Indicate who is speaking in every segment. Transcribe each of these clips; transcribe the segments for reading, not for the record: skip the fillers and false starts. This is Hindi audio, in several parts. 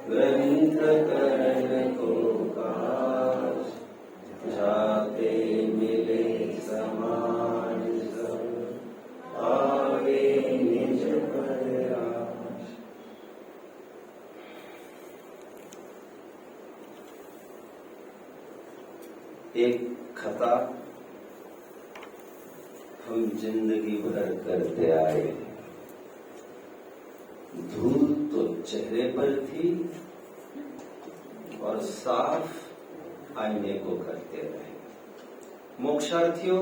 Speaker 1: ग्रंथ करण को काश, जाते मिले समाज सब, आवे निज पर आश। एक खता हम जिंदगी भर करते आए, धूल तो चेहरे पर थी और साफ आईने को करते रहे। मोक्षार्थियों,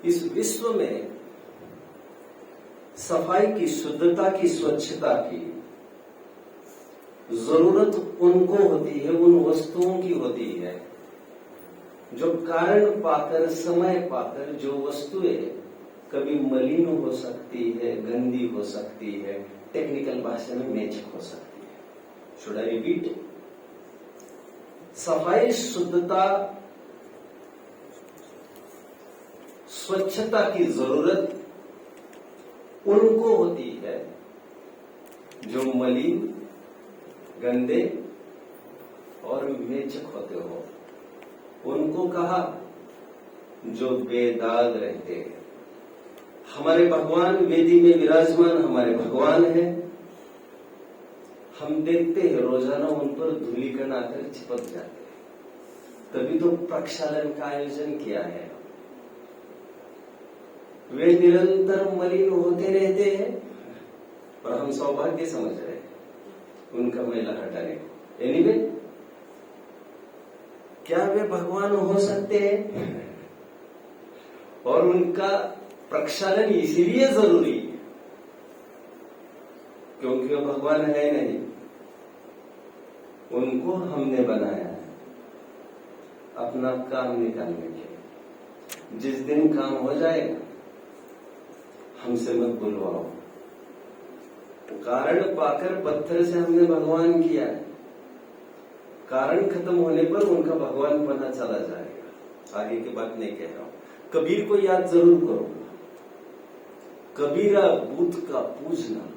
Speaker 1: इस विश्व में सफाई की, शुद्धता की, स्वच्छता की जरूरत उनको होती है, उन वस्तुओं की होती है जो कारण पाकर, समय पाकर, जो वस्तुएं कभी मलिन हो सकती है, गंदी हो सकती है, टेक्निकल भाषा में मेचक हो सकती है। Should I repeat? सफाई, शुद्धता, स्वच्छता की जरूरत उनको होती है जो मलिन, गंदे और मेचक होते हो। उनको कहा जो बेदाग रहते हैं। हमारे भगवान वेदी में विराजमान हमारे भगवान हैं। हम देखते हैं रोजाना उन पर धूलिकण आकर चिपक जाते हैं। तभी तो प्रक्षालन का आयोजन किया है। वे निरंतर मलिन होते रहते हैं और हम सौभाग्य समझ रहे हैं उनका मैला हटाने को। एनीवे, क्या वे भगवान हो सकते हैं? और उनका प्रक्षालन इसीलिए जरूरी है क्योंकि वो भगवान है नहीं, उनको हमने बनाया है अपना काम निकालने के लिए। जिस दिन काम हो जाएगा हमसे मत बुलवाओ। कारण पाकर पत्थर से हमने भगवान किया है, कारण खत्म होने पर उनका भगवान बना चला जाएगा। आगे की बात नहीं कह रहा हूं। कबीर को याद जरूर करो। कबीरा बुत का पूजना,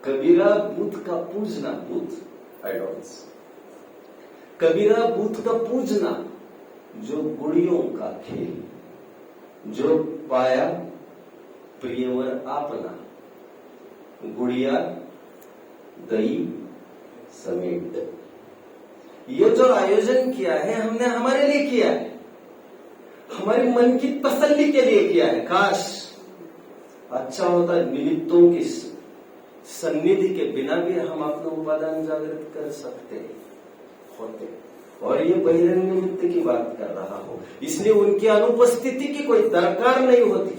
Speaker 1: कबीरा बुत का पूजना, बुत आइडल्स। कबीरा बुत का पूजना, जो गुड़ियों का खेल, जो पाया प्रियवर आपना, गुड़िया दई समेट। ये जो आयोजन किया है हमने हमारे लिए किया है, हमारे मन की तसल्ली के लिए किया है। काश अच्छा होता निमित्तों की सन्निधि के बिना भी हम अपना उपादान जागृत कर सकते होते। और ये बहिरंग निमित्त की बात कर रहा हूं, इसलिए उनकी अनुपस्थिति की कोई दरकार नहीं होती।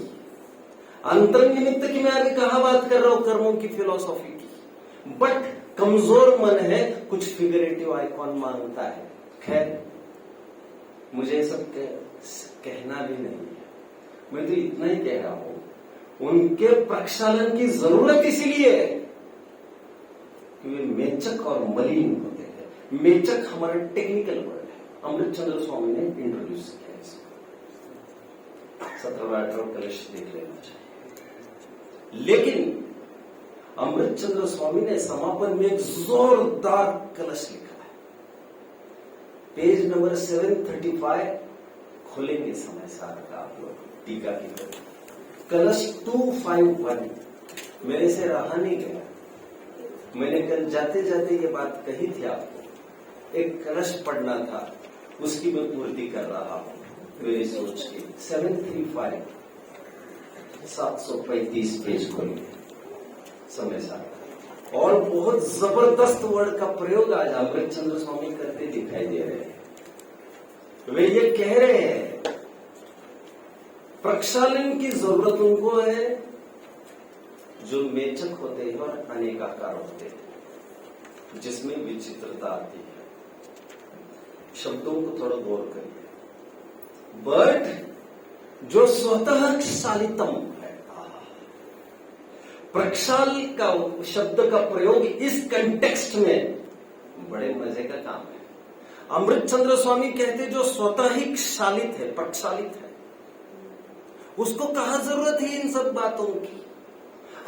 Speaker 1: अंतरंग निमित्त की मैं अभी कहा बात कर रहा हूं, कर्मों की फिलॉसफी की। बट कमजोर मन है, कुछ फिगरेटिव आइकॉन मांगता है। खैर, मुझे सब कहना भी नहीं है, मैं तो इतना ही कह रहा हूं, उनके प्रक्षालन की जरूरत इसीलिए है कि वे मेचक और मलिन होते हैं। मेचक हमारा टेक्निकल वर्ड है, अमृतचंद्र स्वामी ने इंट्रोड्यूस किया इसको। 17-18 कलश देख लेना चाहिए। लेकिन अमृतचंद्र स्वामी ने समापन में एक जोरदार कलश लिखा है। पेज नंबर 735 खोलेंगे समय साथ का आप लोग टीका की तरह। कलश 251 मेरे से रहा नहीं गया। मैंने कल जाते जाते ये बात कही थी आपको। एक कलश पढ़ना था, उसकी मैं पूर्ति कर रहा हूं मेरी सोच की। 735 735 पेज खोलेंगे समय साथ। और बहुत जबरदस्त वर्ड का प्रयोग आज अमृतचंद्र स्वामी करते दिखाई दे रहे हैं। वे ये कह रहे हैं प्रक्षालन की जरूरत उनको है जो मेचक होते हैं और अनेकाकार होते हैं, जिसमें विचित्रता आती है। शब्दों को थोड़ा गौर करिए। बट जो स्वतः शालितम है, प्रक्षाल का शब्द का प्रयोग इस कंटेक्स्ट में बड़े मजे का काम है। अमृतचंद्र स्वामी कहते जो स्वतः ही क्षालित है, प्रक्षालित है, उसको कहा जरूरत है इन सब बातों की।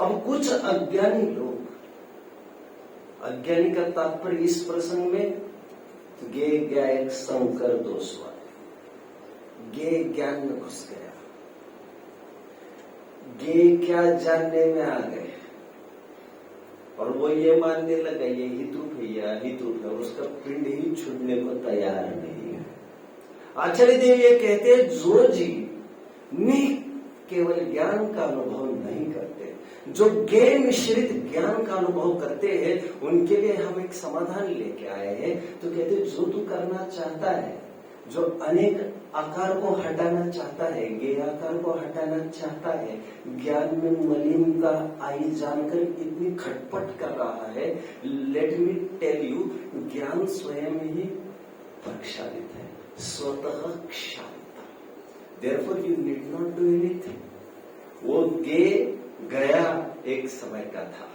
Speaker 1: अब कुछ अज्ञानी लोग अज्ञानी का तात्पर्य इस प्रसंग में गे गायक शंकर दोषवाद, गे ज्ञान में घुस गया, गे क्या जानने में आ गए और वो ये मानने लगा ये हितूप है या हितूप है, और उसका पिंड ही छूटने को तैयार नहीं है। आचार्य देव ये कहते हैं जो जीव निक केवल ज्ञान का अनुभव नहीं करते, जो गे मिश्रित ज्ञान का अनुभव करते हैं, उनके लिए हम एक समाधान लेके आए हैं। तो कहते जो तू करना चाहता है, जो अनेक आकार को हटाना चाहता है, गे आकार को हटाना चाहता है, ज्ञान में मलिनता आई जानकर इतनी खटपट कर रहा है, लेट मी टेल यू, ज्ञान स्वयं ही प्रक्षालित है, स्वतः क्षालित। Therefore you need not do anything. वो गे गया एक समय का था,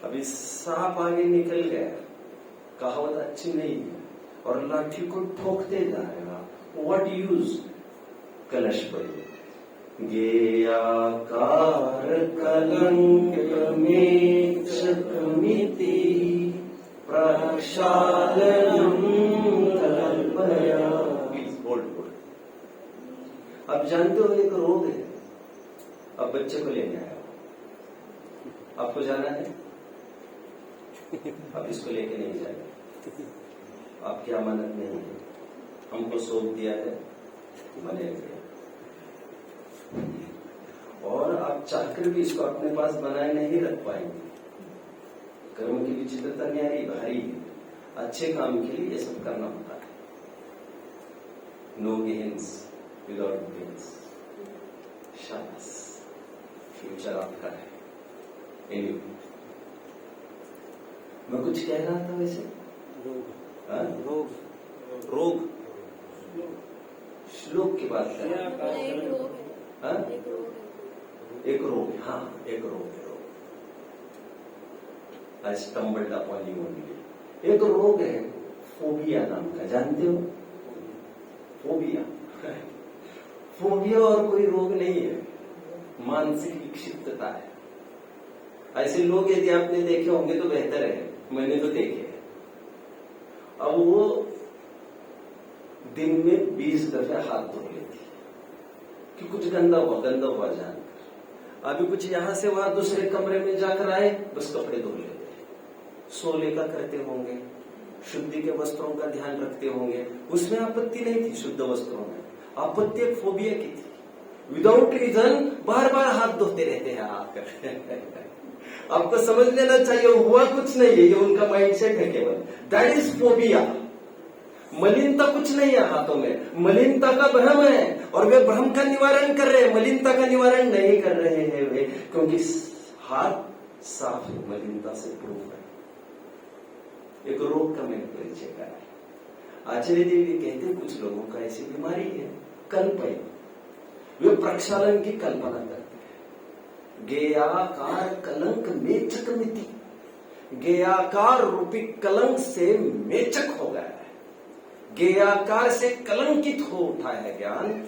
Speaker 1: अभी सांप आगे निकल गया, कहावत अच्छी नहीं है, और लाठी को ठोकते जाएगा। What use? कलश पर गेयाकार कलंक में चकमिति प्रक्षालनम कल्पया। Please hold. आप जानते हो एक रोग है, अब बच्चे को लेने आया हो, आपको जाना है, अब इसको लेके नहीं जाएगा, आपकी अमानत नहीं है, हमको सौंप दिया है, मने और आप चाहकर भी इसको अपने पास बनाए नहीं रख पाएंगे। कर्म की विचित्रता न्यारी भारी है, अच्छे काम के लिए ये सब करना होता है। No gains without gains. शाबाश, फ्यूचर आपका है। Anyway, मैं कुछ कह रहा था वैसे, रोग श्लोक की बात कर रहा है, एक रोग, हाँ एक रोग है। I stumbled upon you only। एक रोग है फोबिया नाम का, जानते हो? फोबिया फोबिया और कोई रोग नहीं है, मानसिक विक्षिप्तता है। ऐसे लोग यदि आपने देखे होंगे तो बेहतर है, मैंने तो देखे हैं। अब वो दिन में 20 दफे हाथ धो लेती कि कुछ गंदा हुआ जानकर। अभी कुछ यहां से वहां दूसरे कमरे में जाकर आए, बस कपड़े धो लेते, सोले का करते होंगे, शुद्धि के वस्त्रों का ध्यान रखते होंगे। उसमें आपत्ति नहीं थी, शुद्ध वस्त्रों में आपत्ति एक फोबिया की थी। विदाउट रीजन बार बार हाथ धोते रहते हैं आकर। आपको समझ लेना चाहिए, हुआ कुछ नहीं है, ये उनका माइंडसेट है केवल। That is phobia. मलिनता कुछ नहीं है हाथों में, मलिनता का भ्रम है, और वे भ्रम का निवारण कर रहे हैं, मलिनता का निवारण नहीं कर रहे हैं वे, क्योंकि हाथ साफ है, मलिनता से प्रूफ है। एक रोग का मैंने परिचय कराया। आचार्य देवी कहते हैं कुछ लोगों का ऐसी बीमारी है, कल्पय, वे प्रक्षालन की कल्पना करते हैं। गेयाकार कलंक मेचक मिति, गेयाकार रूपी कलंक से मेचक हो गया है, गेयाकार से कलंकित हो उठा है ज्ञान,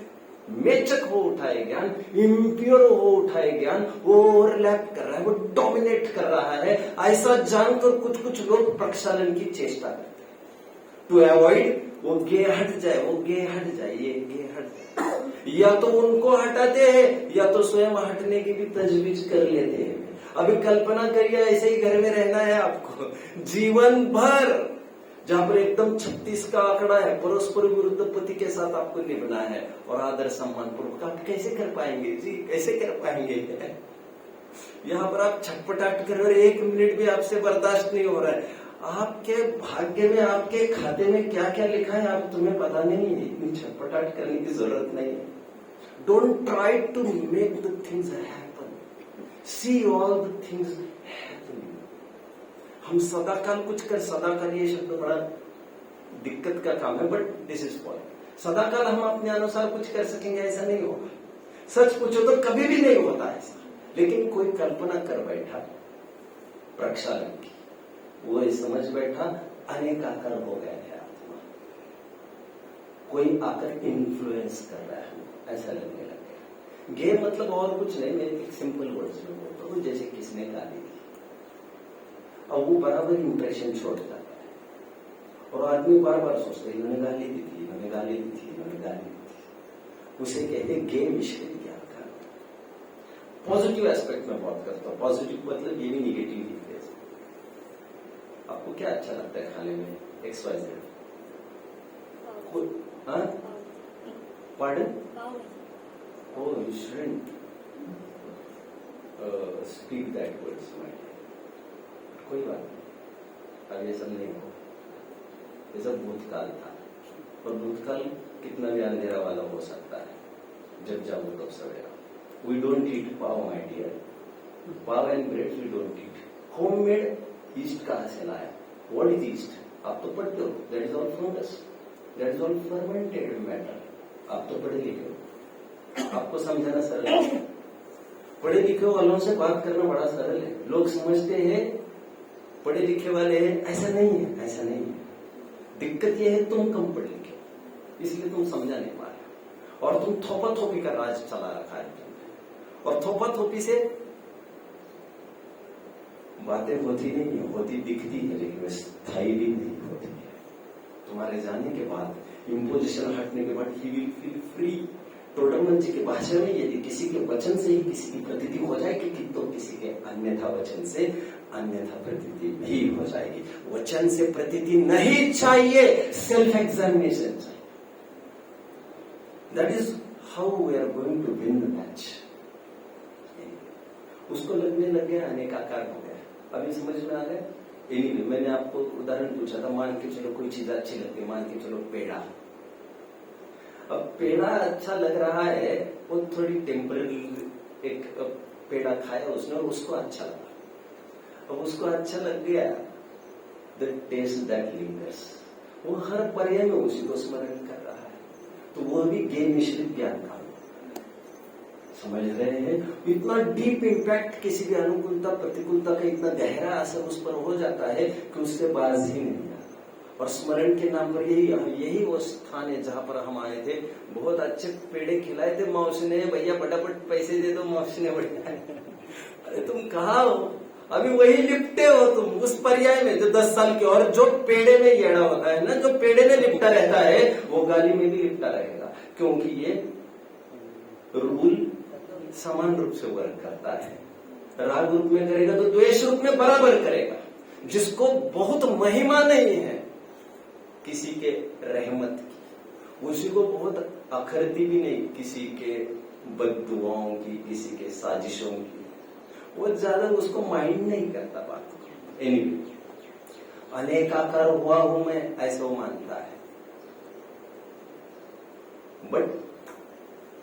Speaker 1: मेचक हो उठा है ज्ञान, इम्प्योर हो उठा है ज्ञान, वो ओवरलैप कर रहा है, वो डोमिनेट कर रहा है। ऐसा जानकर कुछ कुछ लोग प्रक्षालन की चेष्टा करते हैं टू अवॉइड वो गे हट जाए, वो गे हट जाए, ये गे हट जाए। या तो उनको हटाते हैं या तो स्वयं हटने की भी तजवीज कर लेते हैं। अभी कल्पना करिए ऐसे ही घर में रहना है आपको जीवन भर, जहां पर एकदम 36 का आंकड़ा है, परस्पर विरुद्ध पति के साथ आपको निभाना है और आदर सम्मान पूर्वक। आप कैसे कर पाएंगे जी, कैसे कर पाएंगे? यहाँ पर आप छटपटाट कर रहे, 1 मिनट भी आपसे बर्दाश्त नहीं हो रहा है। आपके भाग्य में, आपके खाते में क्या क्या लिखा है आप तुम्हें पता नहीं है, इतनी छटपटाट करने की जरूरत नहीं है। Don't try to make the things happen, see all the things happening. हम सदाकाल कुछ कर, सदाकाल ये शब्द बड़ा दिक्कत का काम है, बट दिस इज पॉइंट। सदाकाल हम अपने अनुसार कुछ कर सकेंगे ऐसा नहीं होगा। सच पूछो तो कभी भी नहीं होता ऐसा। लेकिन कोई कल्पना कर बैठा प्रक्षालन की, वो समझ बैठा अनेक आकार हो गया है आत्मा, कोई आकर इन्फ्लुएंस कर रहा है, ऐसा लगने लग गया। गे मतलब और कुछ नहीं, मैं एक सिंपल वर्ड्स में बोलता हूँ, जैसे किसने गाली दी। अब वो बराबर इंप्रेशन छोड़ जाता है और आदमी बार बार सोचता है इन्होंने गाली दी थी, इन्होंने गाली दी थी, इन्होंने गाली दी थी। उसे कहते हैं गेम विषय ज्ञान का। पॉजिटिव एस्पेक्ट में बात करता हूँ। पॉजिटिव मतलब ये भी निगेटिव ही है। आपको क्या अच्छा लगता है खाने में? XYZ। Pardon? Oh, you shouldn't speak that words, my dear. कोई बात नहीं, अब ये सब नहीं हो। ये सब भूतकाल था और भूतकाल कितना भी अंधेरा वाला हो सकता है, जब जाओ तब सवेरा। We don't eat pav, my dear. Pav and bread we don't eat. Homemade yeast कहाँ से लाया? What is yeast? आप तो पढ़ते हो। That is all fungus. That is all fermented matter. आप तो पढ़े लिखे हो, आपको समझाना सरल है। पढ़े लिखे वालों से बात करना बड़ा सरल है। लोग समझते हैं पढ़े लिखे वाले हैं, ऐसा नहीं है, ऐसा नहीं है। दिक्कत यह है तुम कम पढ़े लिखे, इसलिए तुम समझा नहीं पा रहे और तुम थोपा थोपी का राज चला रखा है तुमने। और थोपा थोपी से बातें होती नहीं है, होती दिखती है लेकिन स्थायी भी नहीं होती है। तुम्हारे जाने के बाद, इम्पोजिशन हटने के बाद he will feel free. Todarman जी की भाषा में यदि किसी के वचन से ही किसी की प्रतीति हो जाएगी तो किसी के अन्यथा वचन से अन्यथा प्रतीति भी हो जाएगी। वचन से प्रतीति नहीं चाहिए, सेल्फ एग्जामिनेशन चाहिए। That is how we are going to win the match. उसको लगने लग गया, अनेकाकार हो गया। अभी समझ में आ गया? एनीवे, मैंने आपको उदाहरण पूछा था, मान के चलो कोई चीज अच्छी लगती है, मान के चलो पेड़ा। अब पेड़ा अच्छा लग रहा है, वो थोड़ी टेम्पररी एक पेड़ा खाया उसने और उसको अच्छा लगा। अब उसको अच्छा लग गया, द टेस्ट दैट लिंगर्स, वो हर पर्याय में उसी को स्मरण कर रहा है। तो वो भी ज्ञान मिश्रित ज्ञान का, समझ रहे हैं? इतना डीप इम्पैक्ट किसी भी अनुकूलता प्रतिकूलता का इतना गहरा असर उस पर हो जाता है कि उससे बाज ही नहीं आता। और स्मरण के नाम पर यही वो स्थान है जहां पर हम आए थे। बहुत अच्छे पेड़े खिलाए थे मौसी ने, भैया फटाफट पैसे दे दो। मौसी ने बढ़िया, अरे तुम कहाँ हो? अभी वही लिपटे हो तुम उस पर्याय में जो 10 साल के। और जो पेड़े में येड़ा होता है ना, जो पेड़े में लिपटा रहता है वो गाली में भी लिपटा रहेगा, क्योंकि ये रूल समान रूप से वर्क करता है। राग रूप में करेगा तो द्वेष रूप में बराबर करेगा। जिसको बहुत महिमा नहीं है किसी के रहमत की, उसी को बहुत अखरती भी नहीं किसी के बद्दुआओं की, किसी के साजिशों की, वो ज्यादा उसको माइंड नहीं करता बात को। एनीवे, अनेकाकार हुआ हूं मैं, ऐसा वो मानता है। बट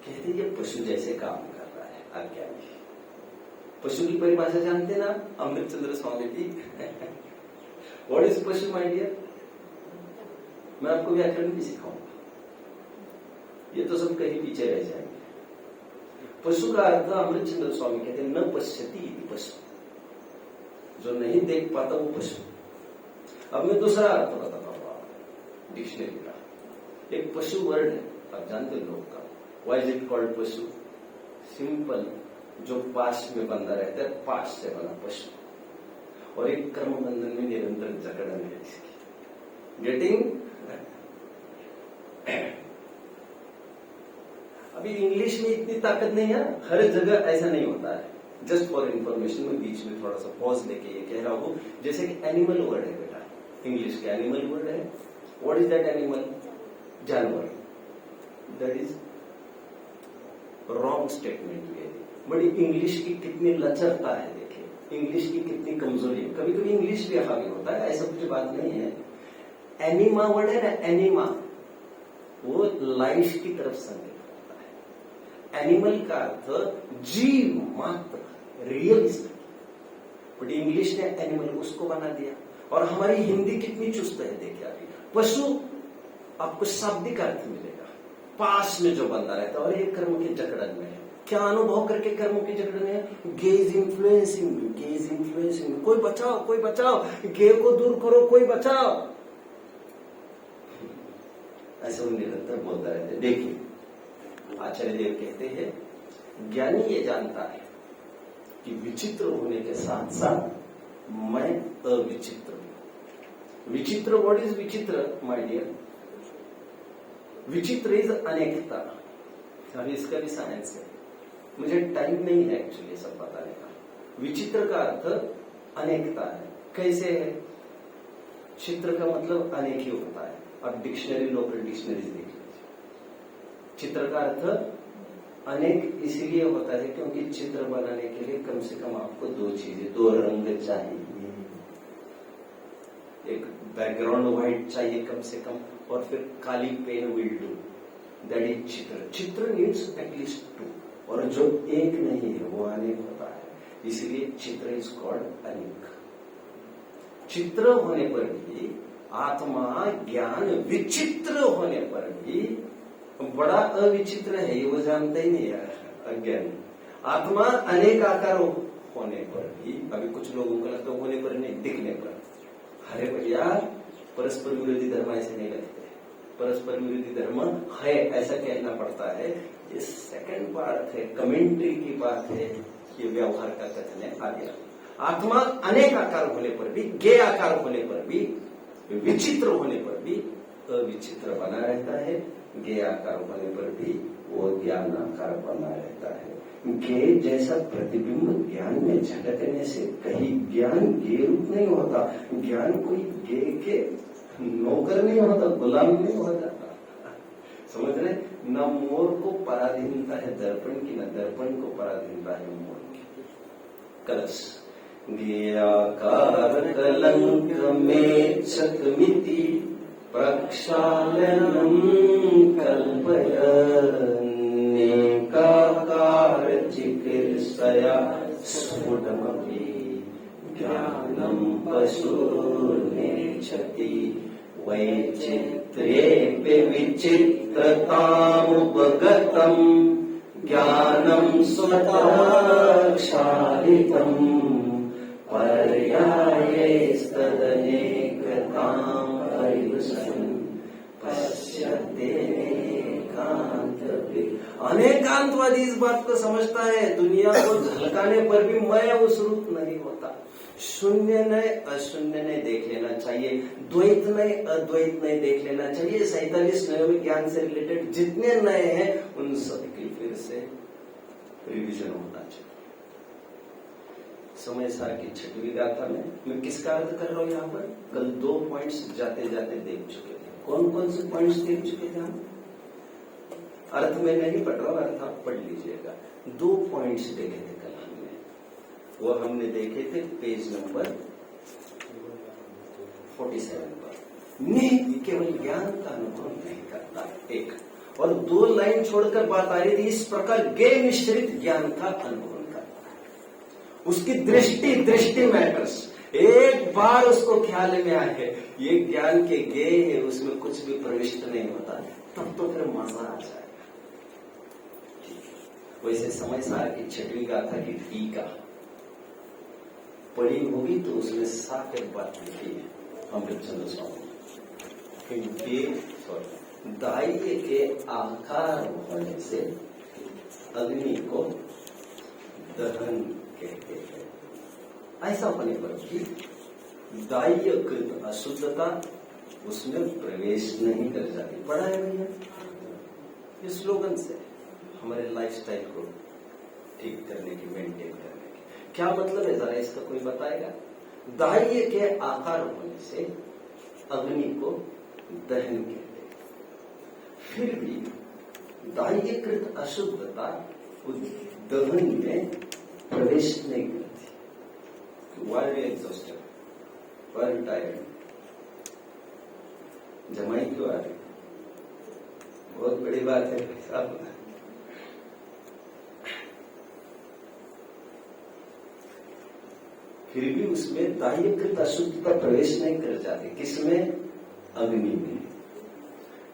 Speaker 1: कहते ये पशु जैसे काम कर रहा है अज्ञानी। पशु की परिभाषा जानते ना अमृतचंद्र स्वामी की? व्हाट इज पशु माय डियर? मैं आपको व्याकरण भी सिखाऊंगा, ये तो सब कहीं पीछे रह जाएंगे। पशु का अर्थ अमृतचंद्र स्वामी कहते हैं न पश्यति इति पशु, जो नहीं देख पाता वो पशु। अब मैं दूसरा अर्थ बताता हूँ आपको डिक्शनरी का। एक पशु वर्ड है, आप जानते लोग का। व्हाई इज इट कॉल्ड पशु? सिंपल, जो पाश में बंधा रहता है, पाश से बना पशु। और एक कर्म बंधन में निरंतर जकड़न है इसकी। गेटिंग? अभी इंग्लिश में इतनी ताकत नहीं है, हर जगह ऐसा नहीं होता है। जस्ट फॉर इंफॉर्मेशन में बीच में थोड़ा सा पॉज लेके ये कह रहा हूं, जैसे कि एनिमल वर्ड है बेटा, इंग्लिश का एनिमल वर्ड है। What is that animal? जानवर। दैट इज रॉन्ग स्टेटमेंट है। बट इंग्लिश की कितनी लचरता है, देखिए इंग्लिश की कितनी कमजोरी है। कभी कभी इंग्लिश भी हावी होता है, ऐसा कुछ बात नहीं है। एनिमा वर्ड है ना, एनिमा, वो लाइफ की तरफ संकेत करता है। एनिमल का अर्थ जीव मात्र, रियलिस्ट। बट इंग्लिश ने एनिमल उसको बना दिया। और हमारी हिंदी कितनी चुस्त है, देखिए अभी पशु आपको शाब्दिक अर्थ मिलेगा, पास में जो बंदा रहता है, और ये कर्म के जकड़न में है। क्या अनुभव करके कर्मों की जकड़न है? Gauge influencing, gauge influencing. कोई बचाओ, कोई बचाओ, गे को दूर करो, कोई बचाओ। ऐसे वो निरंतर बोलता रहते हैं। देखिए आचार्य देव कहते हैं ज्ञानी ये जानता है कि विचित्र होने के साथ साथ मैं अविचित्र हूं। विचित्र, व्हाट इज विचित्र माय डियर? विचित्र इज अनेकता। अभी इसका भी साइंस है, मुझे टाइम नहीं है एक्चुअली सब बताने का। विचित्र का अर्थ अनेकता है। कैसे है? चित्र का मतलब अनेक ही होता है। अब डिक्शनरी, लोकल डिक्शनरी देख लीजिए। चित्र का अर्थ अनेक इसलिए होता है क्योंकि चित्र बनाने के लिए कम से कम आपको दो चीजें, दो रंग चाहिए। एक बैकग्राउंड व्हाइट चाहिए कम से कम, और फिर काली pen will do, that is चित्र। चित्र नीड्स एटलीस्ट टू, और जो एक नहीं है वो अनेक होता है, इसलिए चित्र इज कॉल्ड अनेक। चित्र होने पर भी आत्मा ज्ञान विचित्र होने पर भी बड़ा अविचित्र है, ये वो जानते ही नहीं है अज्ञान। आत्मा अनेक आकार होने पर भी, अभी कुछ लोगों को लगता है होने पर नहीं, दिखने पर। अरे भैया, परस्पर विरोधी धर्म ऐसे नहीं लगते। परस्पर विरोधी धर्म है ऐसा कहना पड़ता है। ये सेकंड बात है, कमेंट्री की बात है, ये व्यवहार का कथन है। आ गया। आत्मा अनेक आकार होने पर भी, गे आकार होने पर भी, विचित्र होने पर भी अविचित्र बना रहता है। गे आकार होने पर भी वो ज्ञान आकार बना रहता है। गे जैसा प्रतिबिंब ज्ञान में झलकने से कहीं ज्ञान गे रूप नहीं होता। ज्ञान कोई गे के नौकर नहीं होता, गुलाम नहीं हो जाता। समझ रहे? न मोर को पराधीनता है दर्पण की, न दर्पण को पराधीनता है मोर की। कलश ज्ञाकार कलंक में चकमिति प्रक्षालनम कल्पयन् नेकाकार चिकीर्षया स्फुटमपि ज्ञानम पशुर्नेच्छति वैचित्र्येऽपि विचित्रतामुपगतम् ज्ञानम स्वतः क्षालितम् पर्यायैस्तदनेकताम् परिवसन् पश्यत्यनेकान्तपि। अनेकांतवादी इस बात को समझता है, दुनिया को झलकाने पर भी मैं उस रूप नहीं होता। शून्य ने अशून्य ने देख लेना चाहिए, द्वैत ने अद्वैत ने देख लेना चाहिए। 47 नए विज्ञान से रिलेटेड जितने नए हैं उन सबकी फिर से रिविजन होना चाहिए। समय सार की 6वीं गाथा में मैं किसका अर्थ कर रहा हूं यहाँ पर? कल 2 पॉइंट्स जाते जाते देख चुके थे। कौन कौन से पॉइंट्स देख चुके थे हम? अर्थ में नहीं पढ़ रहा हूं, अर्थ आप पढ़ लीजिएगा। 2 पॉइंट्स देखे थे कल हमने, वो हमने देखे थे पेज नंबर 47 पर। नहीं, केवल ज्ञान का अनुभव नहीं करता, एक। और 2 लाइन छोड़कर बात आ रही थी, इस प्रकार गे मिश्रित ज्ञान का अनुभव करता है। उसकी दृष्टि मैटर्स। एक बार उसको ख्याल में आए ये ज्ञान के गे है, उसमें कुछ भी प्रविष्ट नहीं होता, तब तो फिर मजा आ जाएगा। वैसे समय सार की 6वीं गाथा की टीका पढ़ी होगी तो उसमें साफ एक बात लिखी है अमृतचंद्र स्वामी, दाह्य के आकार होने से अग्नि को दहन कहते हैं। ऐसा होने पर भी दाह्यकृत अशुद्धता उसमें प्रवेश नहीं कर जाती। पढ़ा है भैया? इस स्लोगन से हमारे लाइफस्टाइल को ठीक करने की, मेंटेन करने की क्या मतलब है, जरा इसका कोई बताएगा? दाह्य के आकार होने से अग्नि को दहन कहते हैं, फिर भी दाह्यकृत अशुद्धता उस दहन में प्रवेश नहीं करती। Why are you exhausted? Why are you tired? जमाई क्यों आ रही? बहुत बड़ी बात है साहब। फिर भी उसमें दाह्यकृत अशुद्धता प्रवेश नहीं कर जाती। किसमें? अग्नि में।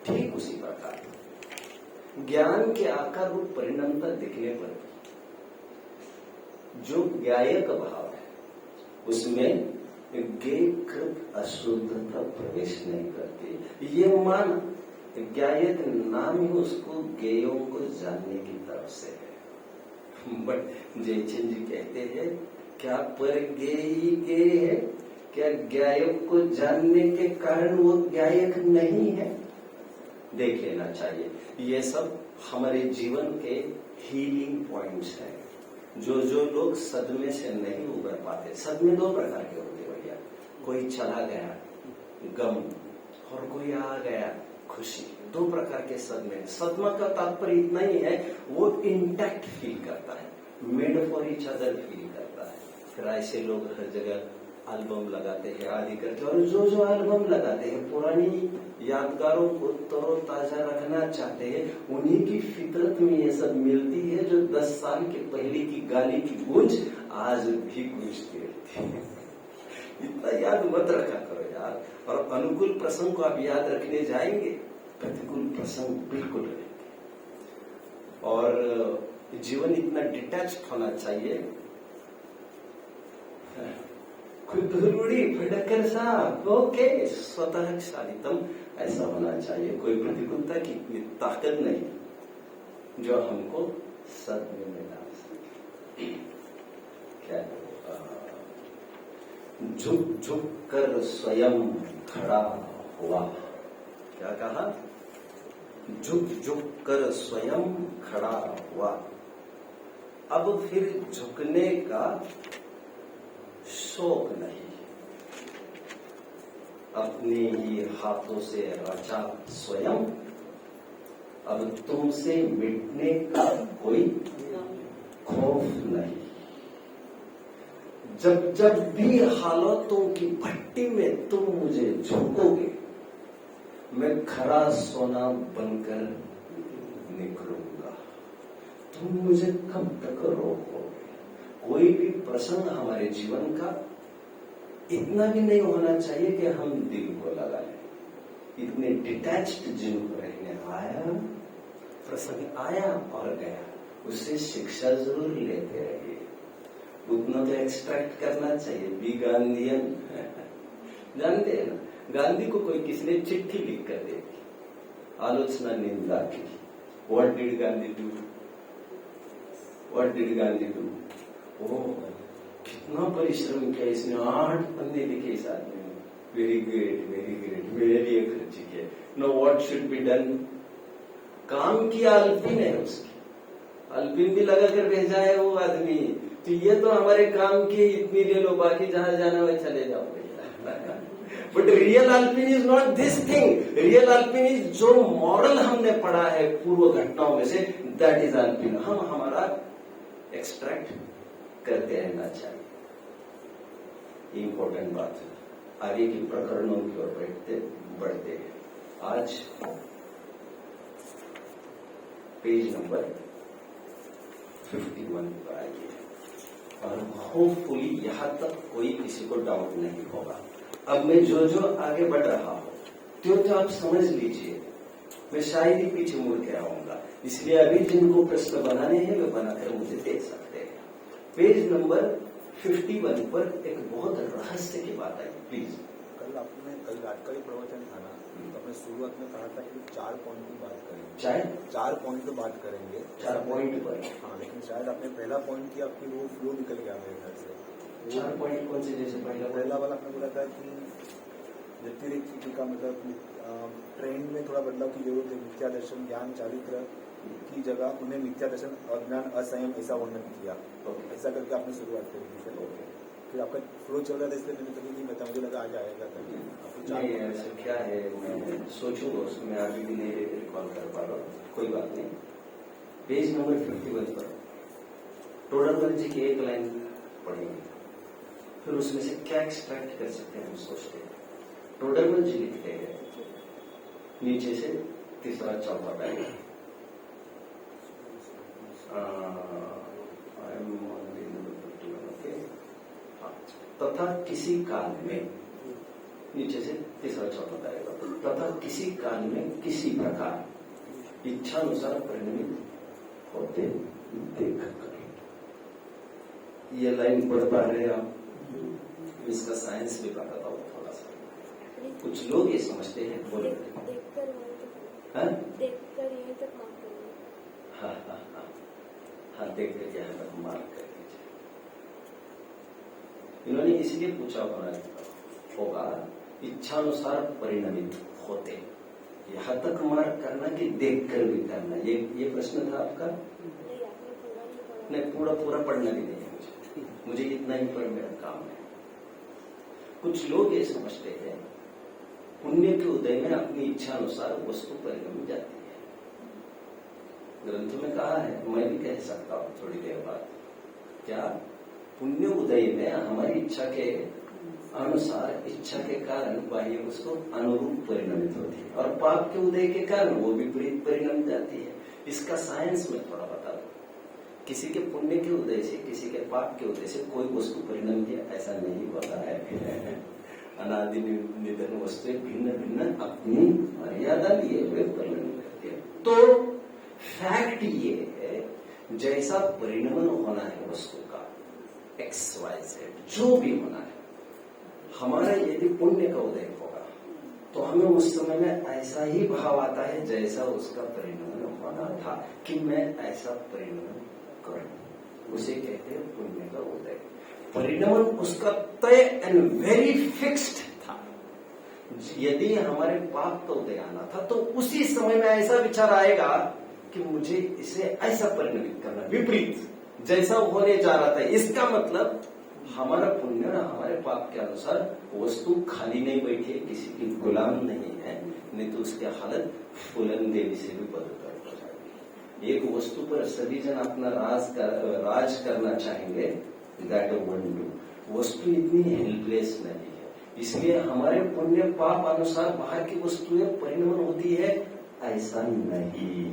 Speaker 1: ठीक उसी प्रकार ज्ञान के आकार रूप परिणामता दिखने पर जो ज्ञायक भाव है उसमें ज्ञेयकृत अशुद्धता प्रवेश नहीं करती। ये मान ज्ञायक नाम ही उसको ज्ञेयों को जानने की तरफ से है। बट जयचंद जी कहते हैं क्या पर ज्ञेयी ज्ञेय है? क्या ज्ञायक को जानने के कारण वो ज्ञायक नहीं है? देख लेना चाहिए। ये सब हमारे जीवन के हीलिंग पॉइंट्स हैं। जो लोग सदमे से नहीं उबर पाते। सदमे दो प्रकार के होते हैं भैया। कोई चला गया गम और कोई आ गया खुशी। दो प्रकार के सदमे। सदमा का तात्पर्य इतना ही है, वो इंटैक्ट फील करता है, made for each other feel करता है। फिर ऐसे लोग हर जगह एल्बम लगाते हैं आदि करते हैं, और जो एल्बम लगाते हैं पुरानी यादगारों को तरोताजा रखना चाहते हैं, उन्हीं की फितरत में ये सब मिलती है जो 10 साल के पहले की गाली की गूंज आज भी गूंजती रहती है। इतना याद मत रखा करो यार। और अनुकूल प्रसंग को आप याद रखने जाएंगे, प्रतिकूल प्रसंग बिल्कुल रहेंगे। और जीवन इतना डिटैच्ड होना चाहिए। कोई धुलुड़ी फटकर साहब ओके स्वतः शालितम ऐसा होना चाहिए। कोई प्रतिकूलता की इतनी ताकत नहीं जो हमको सदमे में डाल सके। क्या झुक झुक कर स्वयं खड़ा हुआ। क्या कहा? झुक झुक कर स्वयं खड़ा हुआ। अब फिर झुकने का शौक नहीं, अपने ही हाथों से रचा स्वयं अब तुमसे मिटने का कोई खौफ नहीं। जब जब भी हालातों की भट्टी में तुम मुझे झोंकोगे, मैं खरा सोना बनकर निकलूंगा। तुम मुझे कब तक रोकोगे? कोई भी प्रसंग हमारे जीवन का इतना भी नहीं होना चाहिए कि हम दिल को लगा लें। इतने डिटैच्ड जिनको रहने आया, प्रसंग आया और गया, उससे शिक्षा जरूर लेते रहिए। उतना तो एक्सट्रैक्ट करना चाहिए। बी गांधीयन जानते हैं ना, गांधी को कोई किसी ने चिट्ठी लिख कर दे दी, आलोचना निंदा की। What did Gandhi do? What did Gandhi do? कितना परिश्रम किया इसने, 8 पन्ने लिखे इस आदमी ने। वेरी ग्रेट, वेरी ग्रेट, मेरे लिए खर्च किया। Know what should be done? काम किया अल्पिन है उसकी, अल्पिन भी लगा कर भेजा है वो आदमी। तो ये तो हमारे काम की इतनी ले लो, बाकी जहां जाना वह चले जाओ। But real alpine is not this thing. Real alpine is जो मॉडल हमने पढ़ा है पूर्व घटनाओं में से, दैट इज अल्पिन। हम हमारा एक्सट्रैक्ट करते रहना चाहिए। इंपॉर्टेंट बात है। आगे की प्रकरणों की ओर बढ़ते हैं। आज पेज नंबर 51 पर आइए, और होपफुली यहां तक कोई किसी को डाउट नहीं होगा। अब मैं जो आगे बढ़ रहा हूं तो आप समझ लीजिए, मैं शायद ही पीछे मुड़ के आऊंगा। इसलिए अभी जिनको प्रश्न बनाने हैं वे बनाकर मुझे दे सकते हैं। पेज नंबर 51 पर एक बहुत रहस्य की बात आई। प्लीज।
Speaker 2: कल रात का ही प्रवचन था ना, तो आपने शुरुआत में कहा था कि 4 पॉइंट की बात करेंगे। 4 पॉइंट पर बात करेंगे,
Speaker 1: 4 पॉइंट पर।
Speaker 2: हाँ, लेकिन शायद आपने पहला पॉइंट किया, फिर वो फ्लो निकल गया मेरे घर से।
Speaker 1: 4 पॉइंट कौन से? जैसे
Speaker 2: पहला वाला आपने बोला था कि व्यतिरिक्त का मतलब ट्रेंड में थोड़ा बदलाव की जरूरत है। मिथ्या दर्शन, ज्ञान, चारित्र की जगह उन्हें मिथ्या दर्शन, अज्ञान, असंयम ऐसा वर्णन किया। ऐसा करके आपने शुरुआत करी थी। फिर आपका फ्लो चल रहा था, इसलिए मैंने कभी नहीं बताया, मुझे लगा आ जाएगा तभी।
Speaker 1: नहीं, ऐसा क्या है, मैं सोचूंगा उसमें, आगे भी नहीं रिकॉल कर पा रहा हूँ, कोई बात नहीं। पेज नंबर 51 पर टोडरमल जी की एक लाइन पढ़ेंगे, फिर उसमें से क्या एक्सट्रैक्ट कर सकते हैं हम सोचते हैं। टोडरमल जी लिखते हैं नीचे से तीसरा चौथा पैराग्राफ, तथा किसी काल में, नीचे से तीसरा चौथा पैराग्राफ, तथा किसी काल में किसी प्रकार इच्छानुसार परिणमित होते देखा करें। ये लाइन पढ़ पा रहे हैं आप? इसका साइंस भी बताता हूँ थोड़ा सा। कुछ लोग ये समझते हैं, बोल हाँ, देख कर यहाँ तक मार्क कर दीजिए। इन्होंने इसलिए पूछा होगा इच्छानुसार परिणमित होते, यहाँ तक मार्क करना कि देख कर भी करना, ये प्रश्न था आपका? नहीं, पूरा पढ़ना भी नहीं है मुझे इतना ही पर मेरा काम है। कुछ लोग ये समझते हैं पुण्य के उदय में अपनी इच्छा अनुसार वस्तु परिणम जाती है। ग्रंथ में कहा है, मैं भी कह सकता हूं थोड़ी देर बाद, क्या पुण्य उदय में हमारी इच्छा के अनुसार, इच्छा के कारण बाह्य वस्तु अनुरूप परिणमित होती है, और पाप के उदय के कारण वो विपरीत परिणम जाती है। इसका साइंस में थोड़ा बता दो। किसी के पुण्य के उदय से, किसी के पाप के उदय से कोई वस्तु परिणम किया ऐसा नहीं होता है। अनादि निधन वस्तु भिन्न भिन्न अपनी मर्यादा लिए हुए परिणम करती है। तो फैक्ट ये है, जैसा परिणमन होना है वस्तु का, XYZ जो भी होना है, हमारा यदि पुण्य का उदय होगा तो हमें उस समय में ऐसा ही भाव आता है जैसा उसका परिणमन होना था, कि मैं ऐसा परिणमन करूं, उसे कहते हैं पुण्य का उदय। परिणमन उसका तय एंड वेरी फिक्स्ड था। यदि हमारे पाप का उदय आना था तो उसी समय में ऐसा विचार आएगा कि मुझे इसे ऐसा परिणमित करना, विपरीत जैसा होने जा रहा था। इसका मतलब हमारा पुण्य हमारे पाप के अनुसार वस्तु खाली नहीं बैठी है, किसी की गुलाम नहीं है, नहीं तो उसकी हालत फूलन देवी से भी बदतर हो जाएगी। एक वस्तु पर सभी जन अपना राज करना चाहेंगे, दैट वोंट डू। वस्तु इतनी हेल्पलेस नहीं है, इसलिए हमारे पुण्य पाप अनुसार बाहर की वस्तुएं परिणमन होती है, ऐसा नहीं।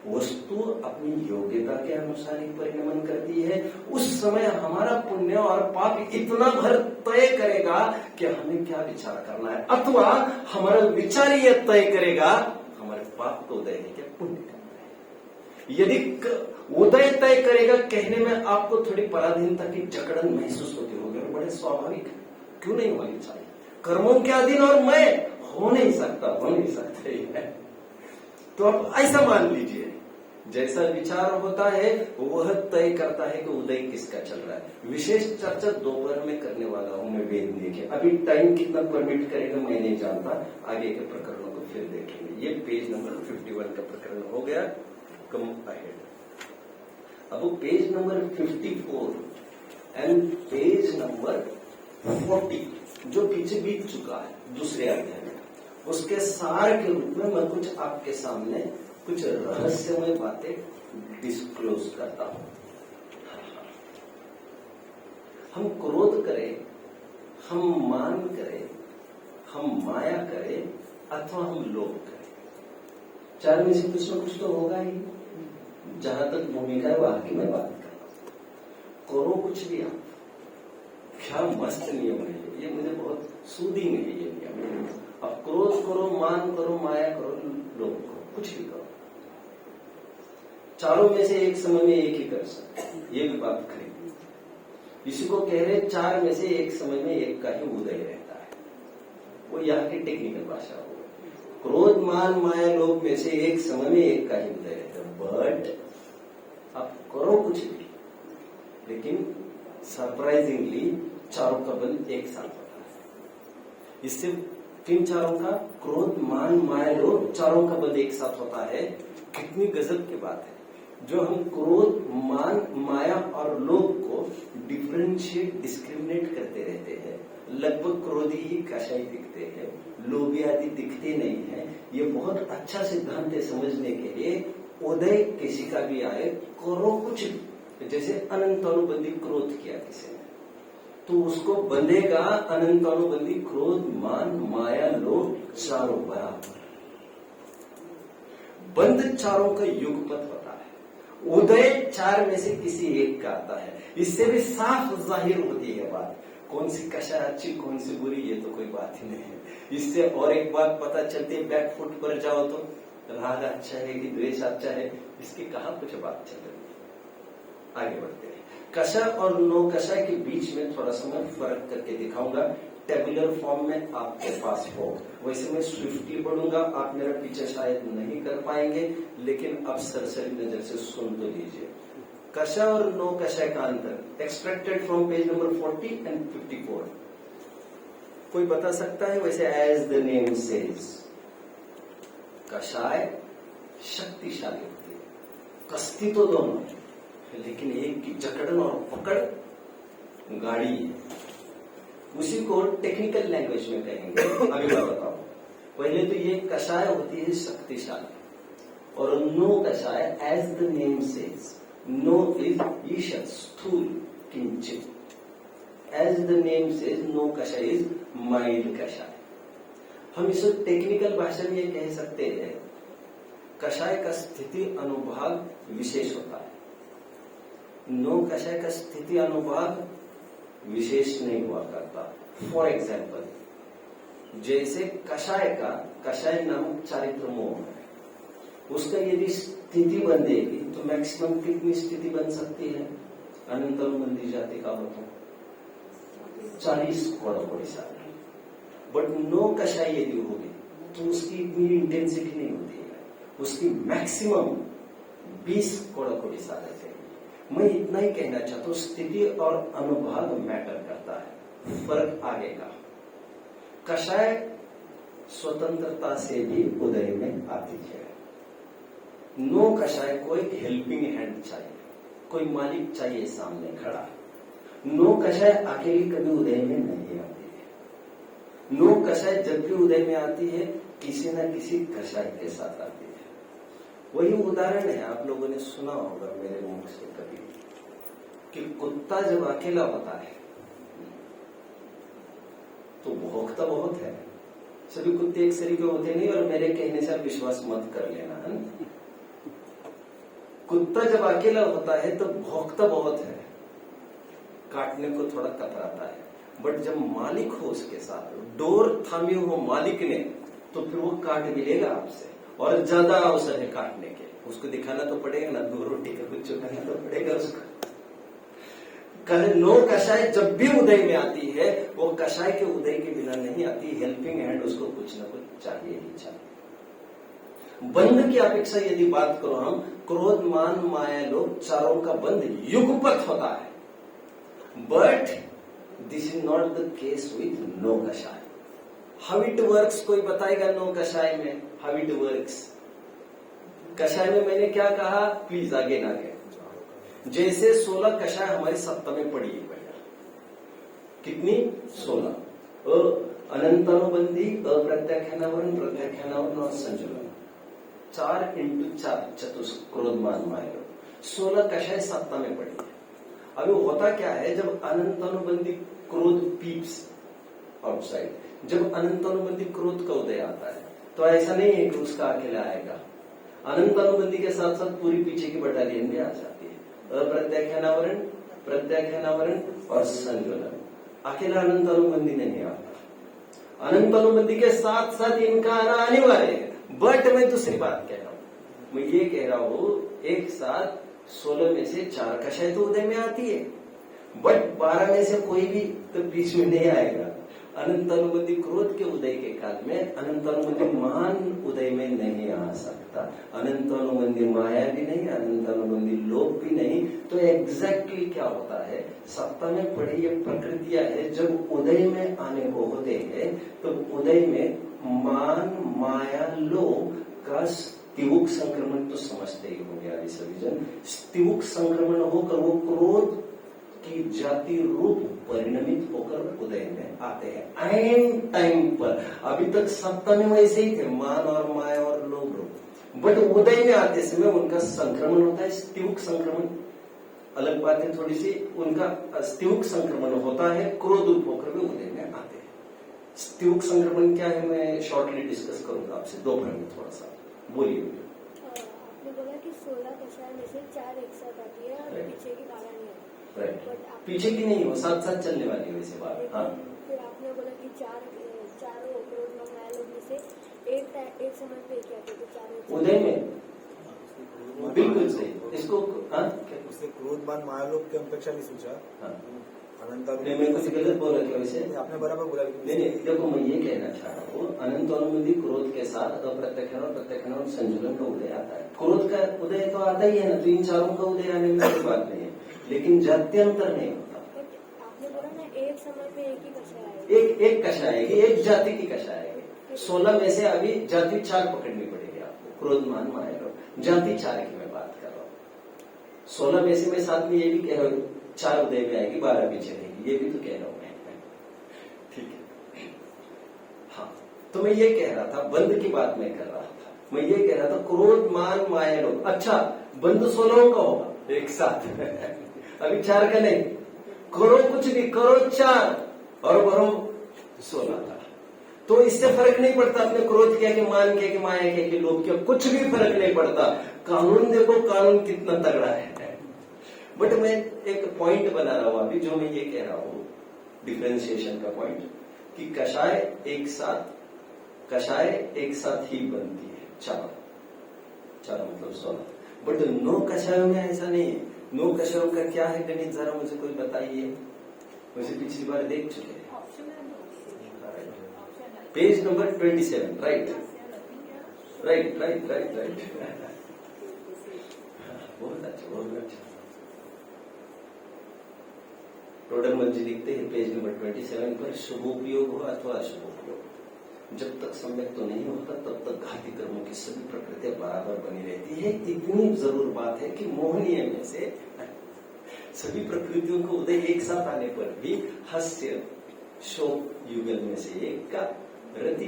Speaker 1: वस्तु अपनी योग्यता के अनुसार ही परिणमन करती है। उस समय हमारा पुण्य और पाप इतना भर तय करेगा कि हमें क्या विचार करना है, अथवा हमारा विचार ये तय करेगा हमारे पाप को उदय है क्या पुण्य करना है। यदि उदय तय करेगा, कहने में आपको थोड़ी पराधीनता की जकड़न महसूस होती होगी, और बड़े स्वाभाविक, क्यों नहीं होनी चाहिए। कर्मों के अधीन और मैं हो नहीं सकता है। तो आप ऐसा मान लीजिए, जैसा विचार होता है वह तय करता है कि उदय किसका चल रहा है। विशेष चर्चा दोपहर में करने वाला हूं मैं वेद के। अभी टाइम कितना परमिट करेगा मैं नहीं जानता, आगे के प्रकरणों को फिर देखेंगे। ये पेज नंबर 51 का प्रकरण हो गया, कम अहेड। अब page number 54 and page number 40 जो पीछे बीत चुका है दूसरे अध्याय में, उसके सार के रूप में मैं कुछ आपके सामने कुछ रहस्यमय बातें डिस्क्लोज करता हूं। हम क्रोध करें, हम मान करें, हम माया करें, अथवा हम लोभ करें, चार में से कुछ न कुछ तो होगा ही। जहां तक भूमिका है वहां की मैं बात कर रहा हूं। करो कुछ भी आप, क्या मस्त नियम है ये मुझे बहुत सूदिंग है ये नियम। अब क्रोध करो, मान करो, माया करो, लोभ करो, कुछ भी करो, चारों में से एक समय में एक ही कर सकते, ये भी बात करेंगे। इसी को कह रहे चार में से एक समय में एक का ही उदय रहता है, वो यहाँ की टेक्निकल भाषा हो। क्रोध मान माया लोभ में से एक समय में एक का ही उदय रहता है। बट आप करो कुछ भी, लेकिन सरप्राइजिंगली चारों का बल एक साथ होता है। इससे किन चारों का? क्रोध मान माया लोभ, चारों का बल एक साथ होता है। कितनी गजब की बात है। जो हम क्रोध मान माया और लोभ को डिफरेंशिएट डिस्क्रिमिनेट करते रहते हैं, लगभग क्रोधी ही कषाय दिखते हैं, लोभी आदि दिखते नहीं है। ये बहुत अच्छा सिद्धांत है समझने के लिए। उदय किसी का भी आए, करो कुछ भी, जैसे अनंत अनुबंधी क्रोध किया किसी ने तो उसको बंधेगा अनंत अनुबंधी क्रोध मान माया लोभ चारों बराबर। बंध चारों का युगपत होता है। उदय चार में से किसी एक का आता है। इससे भी साफ जाहिर होती है बात, कौन सी कषा अच्छी कौन सी बुरी, ये तो कोई बात ही नहीं है। इससे और एक बात पता चलती है, बैक फुट पर जाओ तो राग अच्छा है कि द्वेष अच्छा है, इसकी कहाँ कुछ बात चल रही है। आगे बढ़ते हैं। कषा और नो कषा के बीच में थोड़ा सा मैं फर्क करके दिखाऊंगा, टेबुलर फॉर्म में आपके पास हो। वैसे मैं स्विफ्टली पढ़ूंगा, आप मेरा पीछे शायद नहीं कर पाएंगे, लेकिन अब सरसरी नजर से सुन तो लीजिए। कषा और नो कषाय का अंतर extracted from page number 40 and 54। कोई बता सकता है? वैसे एज द नेम सेज, कषाय शक्तिशाली होती है, कश्ती तो दोनों है, लेकिन एक की जकड़न और पकड़ गाड़ी है। उसी को टेक्निकल लैंग्वेज में कहेंगे। अभी मैं बताऊं, पहले तो ये कषाय होती है शक्तिशाली, और नो कषाय एज द नेम सेज, नो इज ईशत स्थूल किंचित, एज द नेम सेज नो कषाय इज माइल्ड कषाय। हम इसे टेक्निकल भाषा में ये कह सकते हैं, कषाय का स्थिति अनुभाग विशेष होता है, नो कषाय का स्थिति अनुभाग विशेष नहीं हुआ करता। फॉर एग्जाम्पल, जैसे कषाय का, कषाय नामक चारित्र मोह है, उसका यदि स्थिति बनेगी तो मैक्सिमम कितनी स्थिति बन सकती है? अनंत अनुबंधी जाति का हो तो 40 कोड़ी साल। बट नो कषाय यदि होगी तो उसकी इतनी इंटेंसिटी नहीं होती है, उसकी मैक्सिमम 20 कोड़ी साल है। मैं इतना ही कहना चाहता हूं, स्थिति और अनुभाग मैटर करता है, फर्क आगे का। कषाय स्वतंत्रता से भी उदय में आती है, नो कषाय को एक हेल्पिंग हैंड चाहिए, कोई मालिक चाहिए सामने खड़ा। नो कषाय अकेली कभी उदय में नहीं आती है, नो कषाय जब भी उदय में आती है किसी न किसी कषाय के साथ आती है। वही उदाहरण है, आप लोगों ने सुना होगा मेरे मुंह से कभी, कि कुत्ता जब अकेला होता है तो भौंकता बहुत है। सभी कुत्ते एक सरीके होते नहीं, और मेरे कहने से आप विश्वास मत कर लेना, है ना? कुत्ता जब अकेला होता है तो भौंकता बहुत है, काटने को थोड़ा कतराता है। बट जब मालिक हो उसके साथ, डोर थामी हो मालिक ने, तो फिर वो काट भी लेगा आपसे, और ज्यादा अवसर है काटने के। उसको दिखाना तो पड़ेगा ना, 2 रोटी का कुछ चुकाना तो पड़ेगा उसको। नो कषाय जब भी उदय में आती है, वो कषाय के उदय के बिना नहीं आती, हेल्पिंग हैंड उसको कुछ ना कुछ चाहिए ही चाहिए। बंध की अपेक्षा यदि बात करो हम, क्रोध मान माया लोभ चारों का बंध युगपत होता है, but this is not the case with no कषाय। हाउ इट वर्क्स कोई बताएगा? नो कषाय में हाउ इट वर्क्स? कषाय में मैंने क्या कहा, प्लीज आगे ना गए। जैसे 16 कषाय हमारी सत्ता में पड़ी है, कितनी? 16। अनंतानुबंधी, अप्रत्याख्यानावरण, प्रत्याख्यानावरण और संजुलन, 4 × 4 चतुष्क क्रोधमान माया, 16 कषाय सत्ता में पड़ी है। अभी होता क्या है, जब अनंतानुबंधी क्रोध पीप्स आउटसाइड, जब अनंतानुबंधी क्रोध का उदय आता है, तो ऐसा नहीं है कि उसका अकेला आएगा, अनंतानुबंधी के साथ साथ पूरी पीछे की बटालियन भी आ जाती है। अप्रत्याख्यानावरण, प्रत्याख्यानावरण और संजुलन, अकेला अनंतानुबंधी नहीं आता, अनंतानुबंधी के साथ साथ इनका आना अनिवार्य है। बट मैं दूसरी बात कह रहा हूं, मैं ये कह रहा हूं, एक साथ 16 में से 4 कषाय तो उदय में आती है, बट 12 में से कोई भी तो बीच में नहीं आएगा। अनंतानुबंधी क्रोध के उदय के काल में अनंतानुबंधी महान उदय में नहीं आ सकता, अनंतानुबंधी माया भी नहीं, अनंतानुबंधी लोभ भी नहीं। तो एग्जैक्टली क्या होता है, सत्ता में पड़ी ये प्रकृतियां है, जब उदय में आने को होते हैं तो उदय में मान माया लोभ का स्तिमुख संक्रमण तो समझते ही हो गया सभी जन। स्तिमुख संक्रमण होकर वो क्रोध की जाति रूप परिणमित होकर उदय में आते हैं एन टाइम पर। अभी तक सत्ता में वैसे ही थे, मान और माया और लोभ रूप, बट उदय में आते समय उनका संक्रमण होता है, स्तिमुख संक्रमण। अलग बात है थोड़ी सी, उनका स्तिमुख संक्रमण होता है, क्रोध रूप होकर वे उदय में आते हैं। स्तिमुख संक्रमण क्या है, मैं शॉर्टली डिस्कस करूंगा आपसे दोपहर में थोड़ा सा। बोलिए।
Speaker 3: आपने बोला कि 16 कषाय में से 4 एक साथ आती है और पीछे की 12 नहीं आती।
Speaker 1: राइट, पीछे की नहीं हो, साथ साथ चलने वाली है वैसे बात। हाँ,
Speaker 3: फिर आपने बोला कि चारों क्रोध माया लोभ में से एक समय पे क्या कहते, चारों
Speaker 1: उदय में बिल्कुल सही। इसको
Speaker 2: उससे क्रोधमान माया लोभ की अपेक्षा नहीं सोचा।
Speaker 1: हाँ, नहीं, मैं कुछ गलत बोला क्या वैसे?
Speaker 2: आपने बराबर बोला
Speaker 1: नहीं नहीं, देखो मैं ये कहना चाह रहा हूँ, अनंत अनुमति क्रोध के साथ अप्रत्यक्षण और प्रत्यक्षण और संजुलन का उदय आता है। क्रोध का उदय तो आता ही है ना, तो इन चारों का उदय आने में कोई बात नहीं है, लेकिन जात्यंतर नहीं होता।
Speaker 3: आपने बोला ना एक समय पे एक ही कषाय आएगी।
Speaker 1: एक कषाय आएगी, एक जाति की कषाय आएगी। 16 में से अभी जाति 4 पकड़नी पड़ेगी आपको, क्रोध मान माया लोग, जाति 4 की मैं बात कर रहा हूँ। 16 में से मैं साथ में ये भी कह रहा हूँ 4 उदय में आएगी, 12 भी चलेगी, ये भी तो कह रहा हूँ मैं। ठीक है, हाँ, तो मैं ये कह रहा था, बंद की बात मैं कर रहा था, मैं ये कह रहा था क्रोध मान माया लोग। अच्छा, बंद 16 का होगा एक साथ अभी 4 का नहीं, करो कुछ भी, करो 4 और भरो 16 था, तो इससे फर्क नहीं पड़ता अपने क्रोध किया कि मान किया कि माया किया कि लोभ किया, कुछ भी फर्क नहीं पड़ता। कानून देखो, कानून कितना तगड़ा है। बट मैं एक पॉइंट बना रहा हूं अभी, जो मैं ये कह रहा हूं डिफरेंशिएशन का पॉइंट, कि कषाय एक साथ ही बनती है 4 मतलब 16, बट 9 कषायों में ऐसा नहीं है। 9 कषायों का क्या है गणित, जरा मुझे कोई बताइए, वैसे पिछली बार देख चुके हैं। Page number 27, right. बहुत अच्छा। टोडरमल जी लिखते हैं पेज नंबर 27 पर, शुभोपयोग हो अथवा अशुभोपयोग, जब तक सम्यक तो नहीं होता तब तक घाती कर्मों की सभी प्रकृतियां बराबर बनी रहती है। इतनी जरूर बात है कि मोहनीय में से सभी प्रकृतियों को उदय एक साथ आने पर भी हास्य शोक युगल में से एक का, रति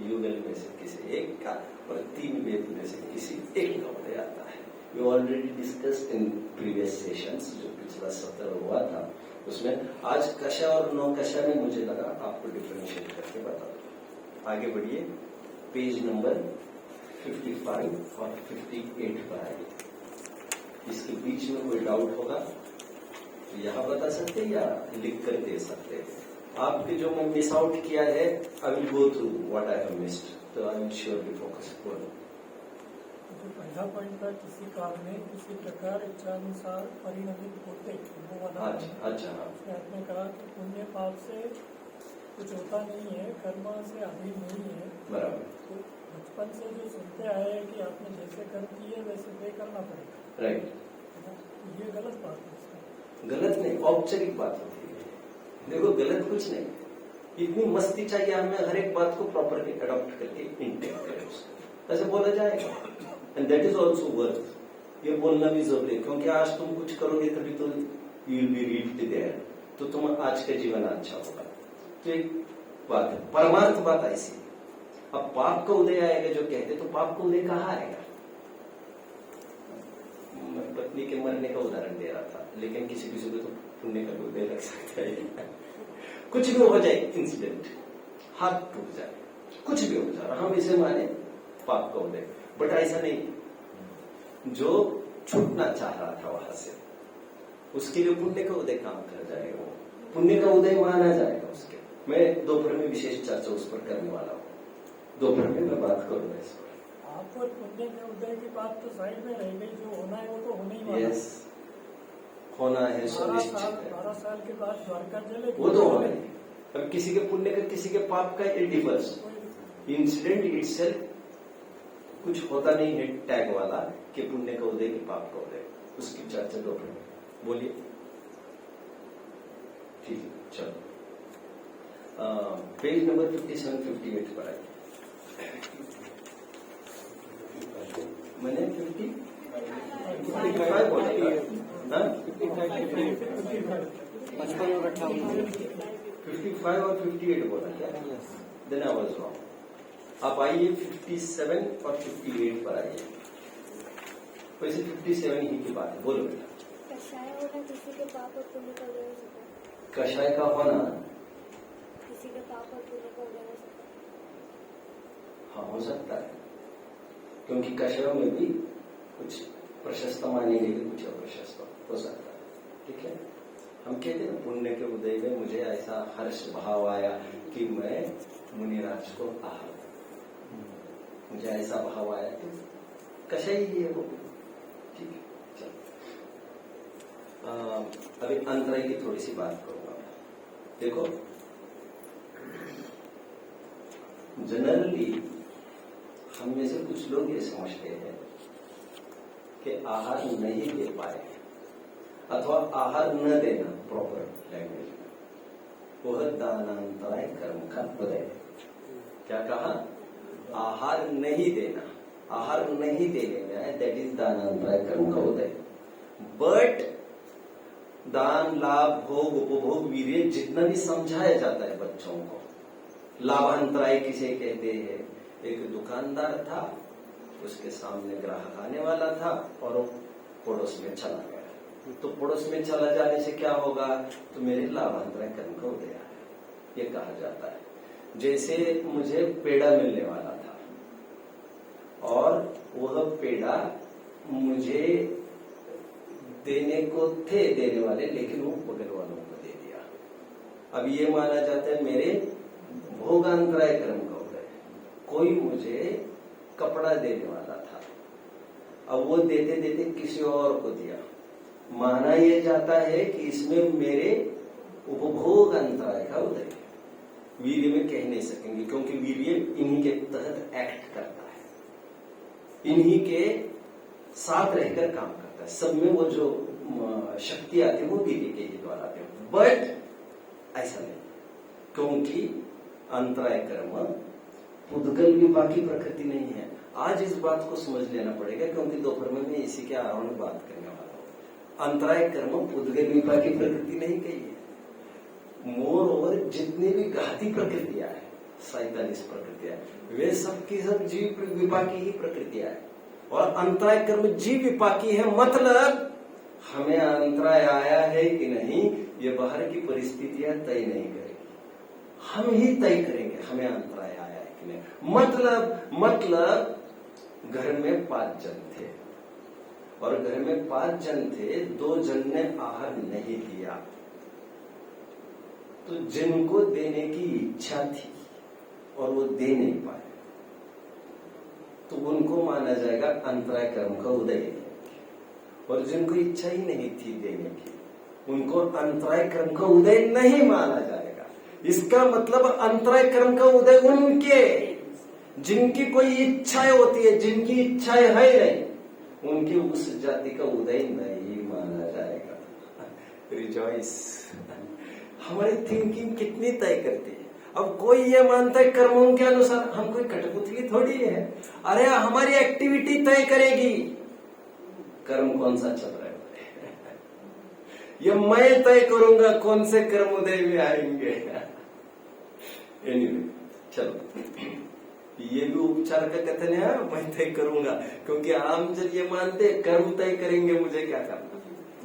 Speaker 1: युगल में से किसी एक का, और 3 वेद में से किसी एक का उदय आता है। We already discussed in previous sessions, जो पिछला सत्र हुआ था उसमें। आज कषा और 9 कषा में मुझे लगा आपको डिफरेंशिएट करके बता दूं। आगे बढ़िए, पेज नंबर 55 और 58 पर आइए। इसके बीच में कोई डाउट होगा तो यहाँ बता सकते हैं या लिख कर दे सकते हैं। आपके जो मैं मिस आउट किया है, I will go through what I have missed, तो आई विल श्योरली फोकस।
Speaker 4: जो पहला पॉइंट था, किसी काल में किसी प्रकार इच्छानुसार परिणमित होते,
Speaker 1: अच्छा,
Speaker 4: आपने कहा कि पुण्य पाप से कुछ होता नहीं है, कर्म से अधीन नहीं है।
Speaker 1: बराबर।
Speaker 4: तो बचपन से जो सुनते आए हैं कि आपने जैसे कर्म किए वैसे पे करना पड़ेगा,
Speaker 1: राइट।
Speaker 4: ये गलत बात है।
Speaker 1: गलत नहीं, औपचारिक बात होती है। देखो गलत कुछ नहीं, इतनी मस्ती चाहिए हमें हर एक बात को प्रॉपरली अडॉप्ट करके इंटेक करें उसको, ऐसे बोला जाएगा। And that is also worth, ये बोलना भी जरूरी है, क्योंकि आज तुम कुछ करोगे तभी तो you will be reached there, तो तुम आज का जीवन अच्छा होगा। तो एक बात है, परमार्थ बात ऐसी। अब पाप का उदय आएगा जो कहते, तो पाप का उदय कहाँ आएगा? मैं पत्नी के मरने का उदाहरण दे रहा था, लेकिन किसी किसी को तो पुण्य का भी उदय लग सकता है। कुछ भी हो जाए, इंसिडेंट, हाथ टूट जाए, कुछ भी हो जाए, हम इसे माने पाप का उदय। बट ऐसा नहीं, जो छूटना चाह रहा था वहां से, उसके लिए पुण्य का उदय काम कर जाएगा, वो पुण्य का उदय माना जाएगा उसके। मैं दोपहर में विशेष चर्चा उस पर करने वाला हूँ, दोपहर में मैं बात करूंगा इस पर।
Speaker 4: आप और पुण्य के उदय की बात तो साइड में रह गई, जो होना है वो तो होने ही वाला है।
Speaker 1: यस, होना है, सुनिश्चित है।
Speaker 4: 12 साल के बाद द्वारका जलेगी,
Speaker 1: वो तो होना है। अब किसी के पुण्य का किसी के पाप का इट डिफर्स, इंसिडेंट इटसेल्फ कुछ होता नहीं है टैग वाला कि पुण्य का उदय कि पाप का उदय, उसकी चर्चा दोपहर में। बोलिए, ठीक है, चलो पेज नंबर 57-58 पर आइए। मैंने 55 बोला था, 55 और 58 बोला क्या? Then I was wrong. आप आइए 57 और 58 पर आइए। वैसे 57 ही की बात है, बोलो बेटा।
Speaker 3: कषाय होना किसी के पाप और पुण्य का उदय हो सकता है।
Speaker 1: कषाय का होना
Speaker 3: किसी के पाप और पुण्य का उदय हो सकता है।
Speaker 1: हाँ, हो सकता है, क्योंकि कषायों में भी कुछ प्रशस्त माने गए, कुछ अप्रशस्त हो सकता है। ठीक है, हम कहते हैं पुण्य के उदय में मुझे ऐसा हर्ष भाव आया कि मैं मुनिराज को आहा, मुझे ऐसा भाव आया कि कषाय ही है वो। ठीक है, चलो अभी अंतराय की थोड़ी सी बात करूंगा। देखो, जनरली हम में से कुछ लोग ये समझते हैं कि आहार नहीं दे पाए अथवा आहार न देना, प्रॉपर लैंग्वेज में, वह दानांतराय कर्म का उदय है। क्या कहा? आहार नहीं देना, आहार नहीं देने में है, दैट इज दानांतराय कर्म का उदय। बट दान, लाभ, भोग, उपभोग, वीर्य जितना भी समझाया जाता है बच्चों को, लाभांतराय किसे कहते हैं? एक दुकानदार था, उसके सामने ग्राहक आने वाला था और वो पड़ोस में चला गया। तो पड़ोस में चला जाने से क्या होगा? तो मेरे लाभांतराय कर्म का उदय है, ये कहा जाता है। जैसे मुझे पेड़ा मिलने वाला था और वह पेड़ा मुझे देने को थे देने वाले, लेकिन वो बगल वालों को दे दिया। अब ये माना जाता है मेरे भोगांतराय कर्म का उदय। कोई मुझे कपड़ा देने वाला था, अब वो देते देते किसी और को दिया, माना यह जाता है कि इसमें मेरे उपभोग अंतराय का उदय है। वीर्य में कह नहीं सकेंगे, क्योंकि वीर्य इन्हीं के तहत एक्ट करता है, इन्हीं के साथ रहकर काम करता है। सब में वो जो शक्ति आती है वो वीर्य के ही द्वारा आती है। बट ऐसा नहीं, क्योंकि अंतराय कर्म पुद्गल विपाकी प्रकृति नहीं है। आज इस बात को समझ लेना पड़ेगा, क्योंकि दोपहर में मैं इसी के आरोप में बात करने वाला हूं। अंतराय कर्म पुद्गल विपाकी प्रकृति नहीं कही है। मोर ओवर जितनी भी घाती प्रकृतियां है, 47 प्रकृतियां, वे सब की सब जीव विपाकी ही प्रकृतियां है। और अंतराय कर्म जीव विपाकी है, मतलब हमें अंतराय आया है कि नहीं ये बाहर की परिस्थितियां तय नहीं करेगी, हम ही तय करेंगे हमें अंतराय आया है कि नहीं। मतलब घर में 5 जन थे और घर में 5 जन थे, 2 जन ने आहार नहीं दिया, तो जिनको देने की इच्छा थी और वो दे नहीं पाए, तो उनको माना जाएगा अंतराय कर्म का उदय। और जिनको इच्छा ही नहीं थी देने की, उनको अंतराय कर्म का उदय नहीं माना जाएगा। इसका मतलब अंतराय कर्म का उदय उनके जिनकी कोई इच्छाएं होती है, जिनकी इच्छाएं है नहीं, उनकी उस जाति का उदय नहीं माना जाएगा। रिजॉइस। हमारी थिंकिंग कितनी तय करती है। अब कोई ये मानता है कर्मों के अनुसार, हम कोई कठपुतली थोड़ी है। अरे हमारी एक्टिविटी तय करेगी कर्म कौन सा चल रहा है। ये मैं तय करूंगा कौन से कर्म उदय में आएंगे। एनीवे, चलो, ये भी उपचार का कथन है, मैं तय करूंगा, क्योंकि आम जन ये मानते कर्म तय करेंगे, मुझे क्या करना।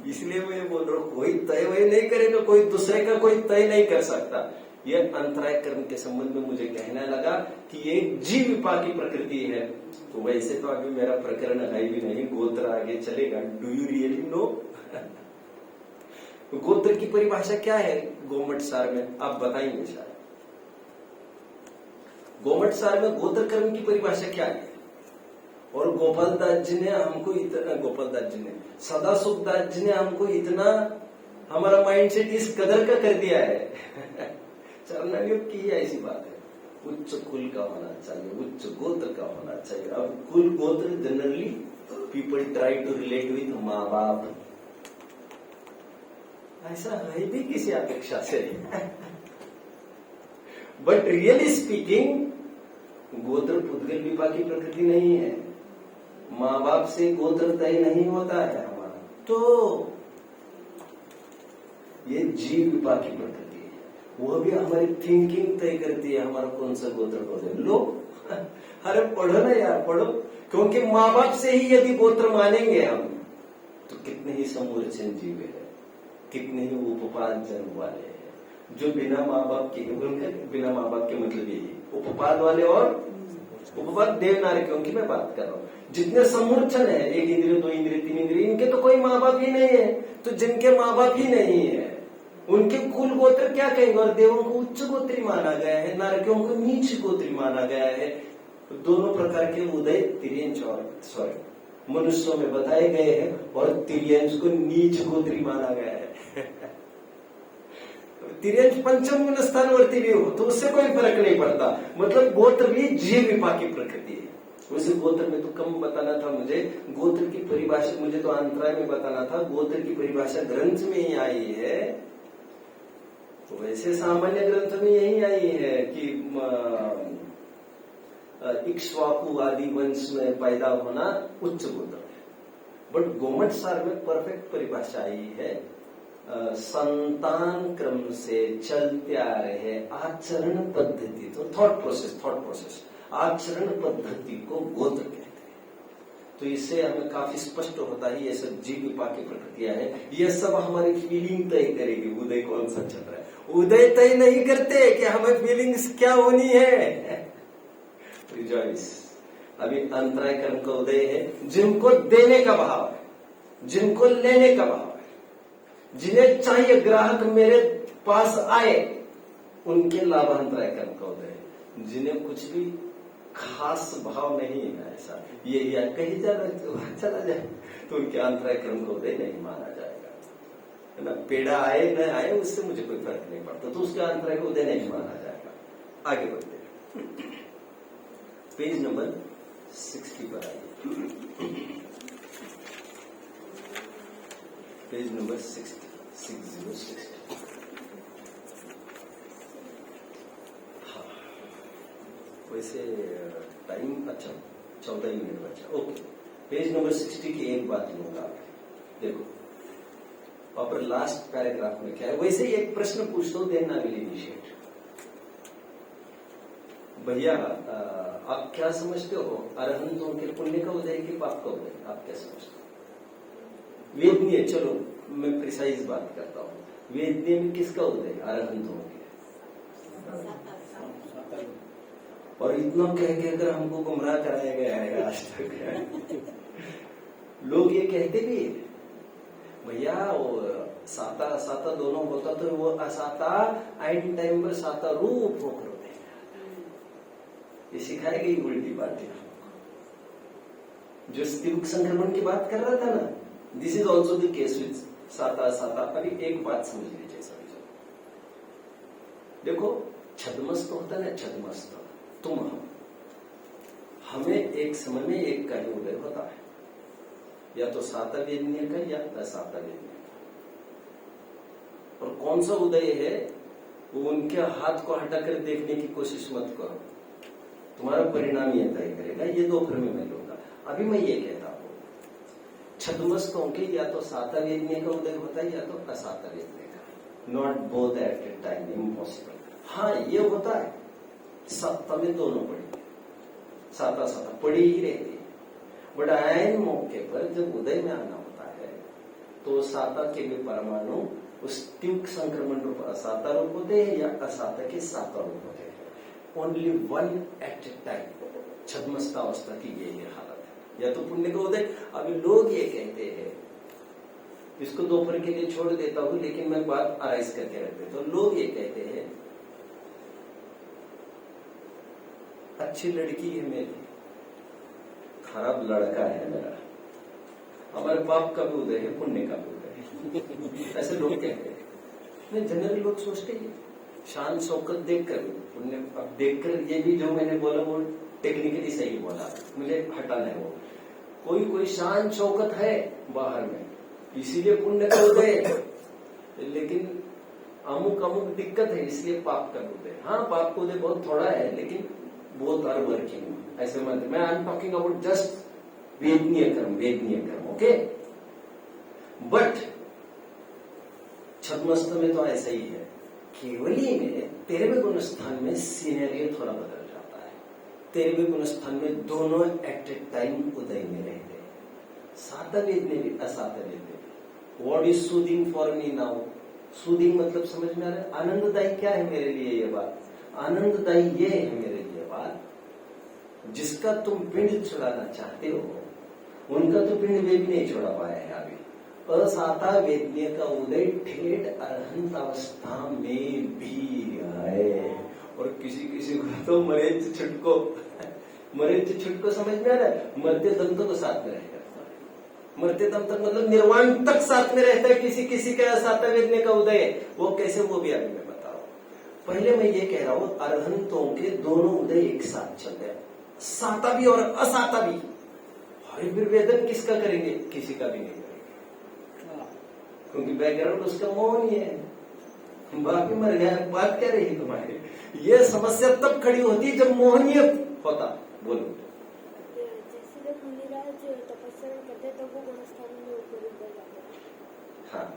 Speaker 1: इसलिए मैं बोल रहा हूं, कोई तय वही नहीं करेगा, कोई दूसरे का कोई तय नहीं कर सकता। ये अंतराय कर्म के संबंध में मुझे कहना लगा कि ये जीव विपाकी प्रकृति है। तो वैसे तो अभी मेरा प्रकरण है भी नहीं, गोत्र आगे चलेगा। Do you really know? गोत्र की परिभाषा क्या है गोमट सार में, आप बताएंगे शायद। गोमट सार में गोत्र कर्म की परिभाषा क्या है? और गोपाल दास जी ने हमको इतना, गोपाल दास जी ने, सदा सुख दास जी ने हमको इतना, हमारा माइंडसेट इस कदर का कर दिया है। चरणायुग की ऐसी बात है, उच्च कुल का होना चाहिए, उच्च गोत्र का होना चाहिए। अब कुल गोत्र generally people try to relate with माँ बाप, ऐसा है भी किसी अपेक्षा से। बट रियली स्पीकिंग गोत्र पुद्गल विपाकी प्रकृति नहीं है। माँ बाप से गोत्र तय नहीं होता है हमारा, तो ये जीव विपाकी प्रकृति है। वो भी हमारी थिंकिंग तय करती है हमारा कौन सा गोत्र को दे। लो, अरे पढ़ो ना यार, पढ़ो, क्योंकि माँ बाप से ही यदि गोत्र मानेंगे हम, तो कितने ही समूर्छन जीव है, कितने ही उपपाद जन्म वाले हैं जो बिना माँ बाप के, उनका बिना माँ बाप के मतलब यही उपपाद वाले और उपपाद देवनार, क्योंकि मैं बात कर रहा हूँ। जितने समूर्छन है, 1 इंद्रिय, 2 इंद्रिय, 3 इंद्रिय, इनके तो कोई माँ बाप ही नहीं है। तो जिनके माँ बाप ही नहीं है उनके कुल गोत्र क्या कहेंगे? और देवों को उच्च गोत्री माना गया है, नारकियों को नीच गोत्री माना गया है। दोनों प्रकार के उदय, तिर्यंच और स्वर्ग, मनुष्यों में बताए गए हैं और तिर्यंश को नीच गोत्री माना गया है। तिर्यंश पंचम गुण स्थानवर्ती भी हो तो उससे कोई फर्क नहीं पड़ता, मतलब गोत्र भी जीव विपा की प्रकृति है। वैसे गोत्र में तो कम बताना था मुझे, गोत्र की परिभाषा मुझे तो अंतराय में बताना था, गोत्र की परिभाषा ग्रंथ में ही आई है। तो वैसे सामान्य ग्रंथ में यही आई है कि इक्ष्वाकु आदि वंश में पैदा होना उच्च गोत्र है, बट गोमट सार में परफेक्ट परिभाषा आई है, संतान क्रम से चलते आ रहे आचरण पद्धति, तो थॉट प्रोसेस आचरण पद्धति को गोत्र कहते हैं। तो इससे हमें काफी स्पष्ट होता है ये सब जीव विपा की प्रकृतियां है, ये सब हमारी फीलिंग तय करेगी उदय कौन सा चल रहा है। उदय तय नहीं करते कि हमें फीलिंग्स क्या होनी है। रिजॉइस, अभी अंतराय कर्म का उदय है, जिनको देने का भाव है, जिनको लेने का भाव है, जिन्हें चाहिए ग्राहक मेरे पास आए, उनके लाभांतराय कर्म का उदय है। जिन्हें कुछ भी खास भाव नहीं है, ऐसा ये या कहीं चला जाए तो उनके अंतराय कर्म का उदय नहीं माना जाएगा, है ना। पेड़ा आए न आए उससे मुझे कोई फर्क नहीं पड़ता, तो उसके अंतराय का उदय नहीं माना जाएगा। आगे बढ़ते हैं, पेज नंबर 60 पर आइए, पेज नंबर 60। हाँ, वैसे टाइम अच्छा 14 मिनट बचा, ओके। पेज नंबर 60 की एक बात लूंगा, देखो और लास्ट पैराग्राफ में क्या है। वैसे ही एक प्रश्न पूछता हूं, देना विल इनिशिएट। भैया आप क्या समझते हो, अरहंतों के पुण्य का उदय कि पाप का उदय, आप क्या समझते हो? वेदनीय, चलो मैं प्रिसाइज बात करता हूँ, वेदनीय में किसका उदय, अरहंतों के। और इतना कह कहकर हमको गुमराह कराया गया है आज तक। लोग ये कहते भी भैया वो साता साता दोनों होता तो वो असाता आइन टाइम पर साता रूप होकर होते, ये सिखाई गई उल्टी बात है। जो स्त्रीमुख संक्रमण की बात कर रहा था ना, this is also the case with साता साता। अभी एक बात समझ लीजिए सभी, देखो छद्मस्त होता है ना, छद्मस्त तुम हमें एक समय में एक का ही उदय होता है, या तो साता वेदनीय का या असाता वेदनीय का। और कौन सा उदय है वो उनके हाथ को हटाकर देखने की कोशिश मत करो, तुम्हारा परिणाम यह तय करेगा। ये दोपहर में मैं लूंगा। अभी मैं ये कहता हूं, छद्मस्तों के या तो साता वेदनीय का उदय होता है या तो असाता वेदनीय का, not both at a time, impossible. हाँ ये होता है, सत्ता में दोनों पड़ी, साता साता पड़ी ही रहती है, बट आयन मौके पर जब उदय में आना होता है तो साता के भी परमाणु उस ट्यूक संक्रमण रूप असाता रूप होते हैं या असाता के साता रूप होते हैं। Only one at a time, छद्मस्तावस्था की यही हालत है, या तो पुण्य का उदय। अभी लोग ये कहते हैं, इसको दोपहर के लिए छोड़ देता हूं लेकिन मैं बात आराइज करके रख देता हूं। लोग ये कहते हैं अच्छी लड़की है मेरी, खराब लड़का है मेरा, हमारे पाप का भी उदय है पुण्य का भी उदय है, ऐसे लोग कहते हैं। नहीं, जनरल लोग सोचते हैं शान शौकत देखकर पुण्य, अब देखकर ये भी जो मैंने बोला वो टेक्निकली सही बोला, मुझे हटाना है वो। कोई शान शौकत है बाहर में, इसीलिए पुण्य का उदय है, लेकिन अमुक दिक्कत है इसलिए पाप का उदय। हाँ, पाप का उदय बहुत थोड़ा है लेकिन बोथ आर वर्किंग, ऐसे मत। मैं I am talking about just वेदनीय कर्म, ओके। बट छद्मस्त में तो ऐसा ही है, केवली में 13वें गुण स्थान में सीनेरियो थोड़ा बदल जाता है। 13वें गुण स्थान में दोनों एट ए टाइम उदय में रहते हैं, साता वेदनीय भी असाता वेदनीय भी। What is soothing for me now? Soothing मतलब समझ में आ रहा है? आनंददायी क्या है मेरे लिए ये बात? आनंददायी ये है मेरे लिए बात, जिसका तुम पिंड छुड़ाना चाहते हो उनका तो पिंड वे भी नहीं छुड़ा पाया है अभी। असाता वेदनीय का उदय ठेठ अरहंत अवस्था में भी आए, और किसी को तो मरे छुटको समझ में आ रहा है, मरते दम तो साथ में रहेगा। मरते दम तक मतलब निर्वाण तक साथ में रहता है, किसी किसी का साता वेदने का उदय है, वो कैसे, वो भी अभी मैं बता रहा हूं। पहले मैं ये कह रहा हूं अरहंतों के दोनों उदय एक साथ चल रहे हैं, साता भी और असाता भी। अरे फिर वेदन किसका करेंगे? किसी का भी नहीं करेंगे, क्योंकि बैकग्राउंड उसका मोहन ही है, बाकी मर गया, बात क्या रही तुम्हारी? ये समस्या तब खड़ी होती जब मोहनीय होता। बोलो।
Speaker 3: जैसे जब मुनिराज तपस्या करते हैं तो वो गुणस्थान में ऊपर ऊपर जाते हैं।
Speaker 1: हाँ,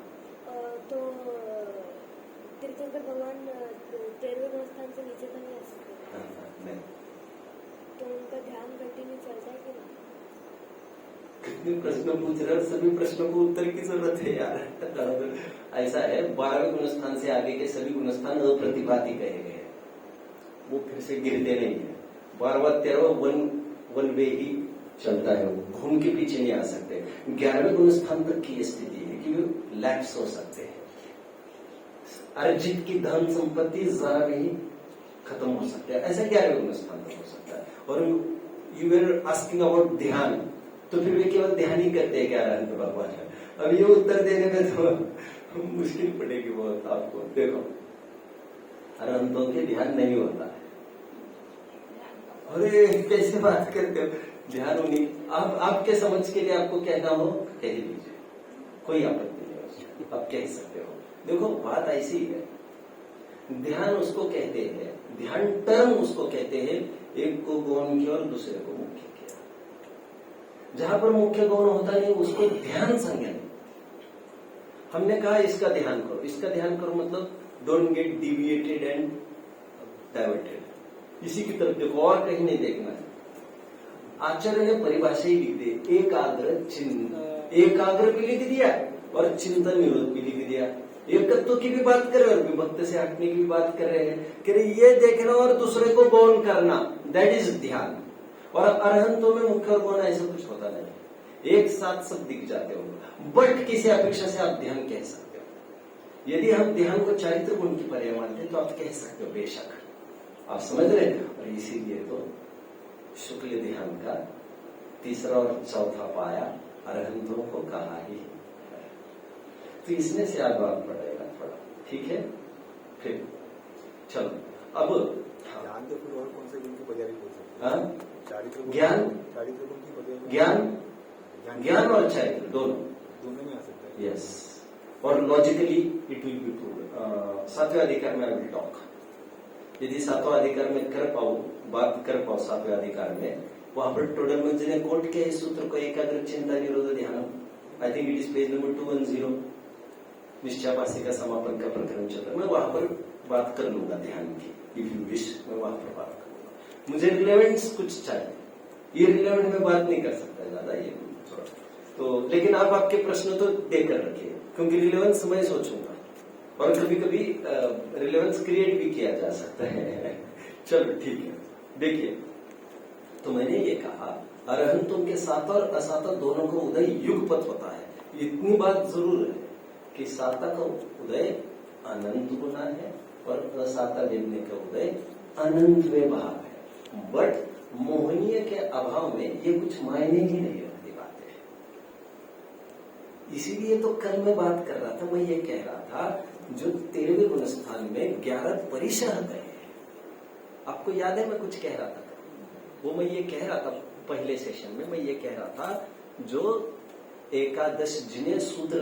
Speaker 3: तो तीर्थंकर भगवान 13वें गुणस्थान से नीचे तो नहीं आ सकते।
Speaker 1: हाँ, नहीं।
Speaker 3: तो उनका ध्यान कंटिन्यू चलता है कि नहीं?
Speaker 1: कितने प्रश्न पूछ रहे हो, सभी प्रश्नों को उत्तर की जरूरत है यार। ऐसा है, 12वें गुणस्थान से आगे के सभी गुणस्थान अप्रतिभाती कहे गए, वो फिर से गिरते नहीं है। 12वां 13वां वन वे ही चलता है, वो घूम के पीछे नहीं आ सकते। 11वें गुणस्थान तक की स्थिति है कि वो लैप्स हो सकते हैं, अर्जित की धन संपत्ति जरा भी खत्म हो सकता है, ऐसा 11वें गुणस्थान तक हो सकता है। और यू वर आस्किंग अबाउट ध्यान, तो फिर वे केवल ध्यान ही करते हैं क्या अरहंत भगवान? अब ये उत्तर देने में तो मुश्किल पड़ेगी बहुत आपको। देखो, अरहंतों के ध्यान नहीं होता है। अरे कैसे बात करते हो, ध्यान उन्हीं, आप आपके समझ के लिए आपको कहना हो कह लीजिए, कोई आपत्ति नहीं है, आप कह सकते हो। देखो बात ऐसी है, ध्यान उसको कहते हैं, ध्यान टर्म उसको कहते हैं, एक को गौण किया और दूसरे को मुख्य किया। जहां पर मुख्य गौण होता नहीं उसको ध्यान संज्ञा नहीं। हमने कहा इसका ध्यान करो, इसका ध्यान करो मतलब don't get deviated and diverted, इसी की तरफ देखो और कहीं नहीं देखना है। आचार्य ने परिभाषा ही लिख दी, एकाग्र चिंतन, एकाग्र भी लिख दिया और चिंतन निरोध भी लिख दिया। एकत्व की भी बात कर रहे हैं और विभक्त से हटने की भी बात कर रहे हैं कि ये देखना और दूसरे को गौण करना, दैट इज ध्यान। और अरहंतों में मुख्य और गौण ऐसा कुछ होता नहीं, एक साथ सब दिख जाते हो, बट किसी अपेक्षा से आप ध्यान कह सकते हो। यदि हम ध्यान को चारित्र गुण की पर्याय मानते हैं तो आप कह सकते हो, बेशक आप समझ रहे हैं। और इसीलिए तो शुक्ल ध्यान का तीसरा और चौथा पाया अरहंतों को कहा ही है। तो इसमें से आगे पड़ेगा थोड़ा, ठीक है। फिर चलो अब
Speaker 2: ध्यान तो फिर और कौन से गुण की पर्याय बोल सकते
Speaker 1: हाँ?
Speaker 2: हैं? चारित्र गुण,
Speaker 1: ज्ञान,
Speaker 2: चारित्र गुण की पर्याय,
Speaker 1: ज्ञान और चारित्र दोनों
Speaker 2: में आ सकता है।
Speaker 1: यस, और logically it will be proved. 7वें अधिकार में आई विल टॉक। यदि 7वां अधिकार में बात कर पाओ 7वें अधिकार में, वहां पर टोडरमन जी ने कोट किया इस सूत्र को, एकाग्र चिंता निरोध ध्यान। I think it is page number 210, निश्चयाभासी का समापन का प्रकरण चल रहा है। मैं वहां पर बात कर लूंगा ध्यान की, इफ यू विश, मैं वहां पर बात करूंगा। मुझे रिलेवेंस कुछ चाहिए, ये रिलेवेंट में बात नहीं कर सकता ज्यादा ये थोड़ा तो, लेकिन आप आपके प्रश्न तो देकर रखिए, क्योंकि रिलेवेंस मैं सोचूंगा और कभी कभी रिलेवेंस क्रिएट भी किया जा सकता है। चलो ठीक है, देखिए तो मैंने ये कहा अरहंतों के साता और असाता दोनों का उदय युगपत होता है। इतनी बात जरूर है कि साता का उदय अनंत गुना है और असाता वेदने का उदय अनंत में भाव है, बट मोहनीय के अभाव में ये कुछ मायने ही नहीं रखती बातें। इसीलिए तो कल मैं बात कर रहा था, मैं ये कह रहा था जो 13वें गुणस्थान में 11 परिशह गए, आपको याद है मैं कुछ कह रहा था, वो मैं ये कह रहा था पहले सेशन में, मैं ये कह रहा था जो एकादश जिन्हें सूत्र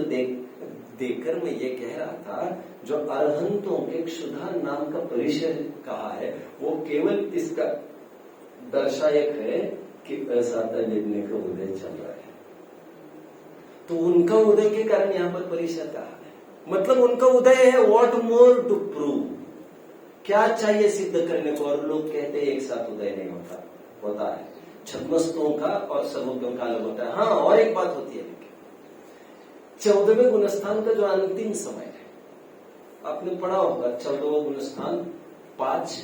Speaker 1: देकर मैं ये कह रहा था जो अरहंतों के क्षुधा नाम का परिचय कहा है, वो केवल इसका दर्शायक है कि असाता वेदने का उदय चल रहा है। तो उनका उदय के कारण यहाँ पर परिचय कहा है, मतलब उनका उदय है। व्हाट मोर टू प्रूव, क्या चाहिए सिद्ध करने को? और लोग कहते हैं एक साथ उदय नहीं होता, होता है। छद्मस्तों का और सर्वोज्ञों का अलग होता है। हाँ, और एक बात होती है, 14वें गुणस्थान का जो अंतिम समय है, आपने पढ़ा होगा 14वां गुणस्थान 5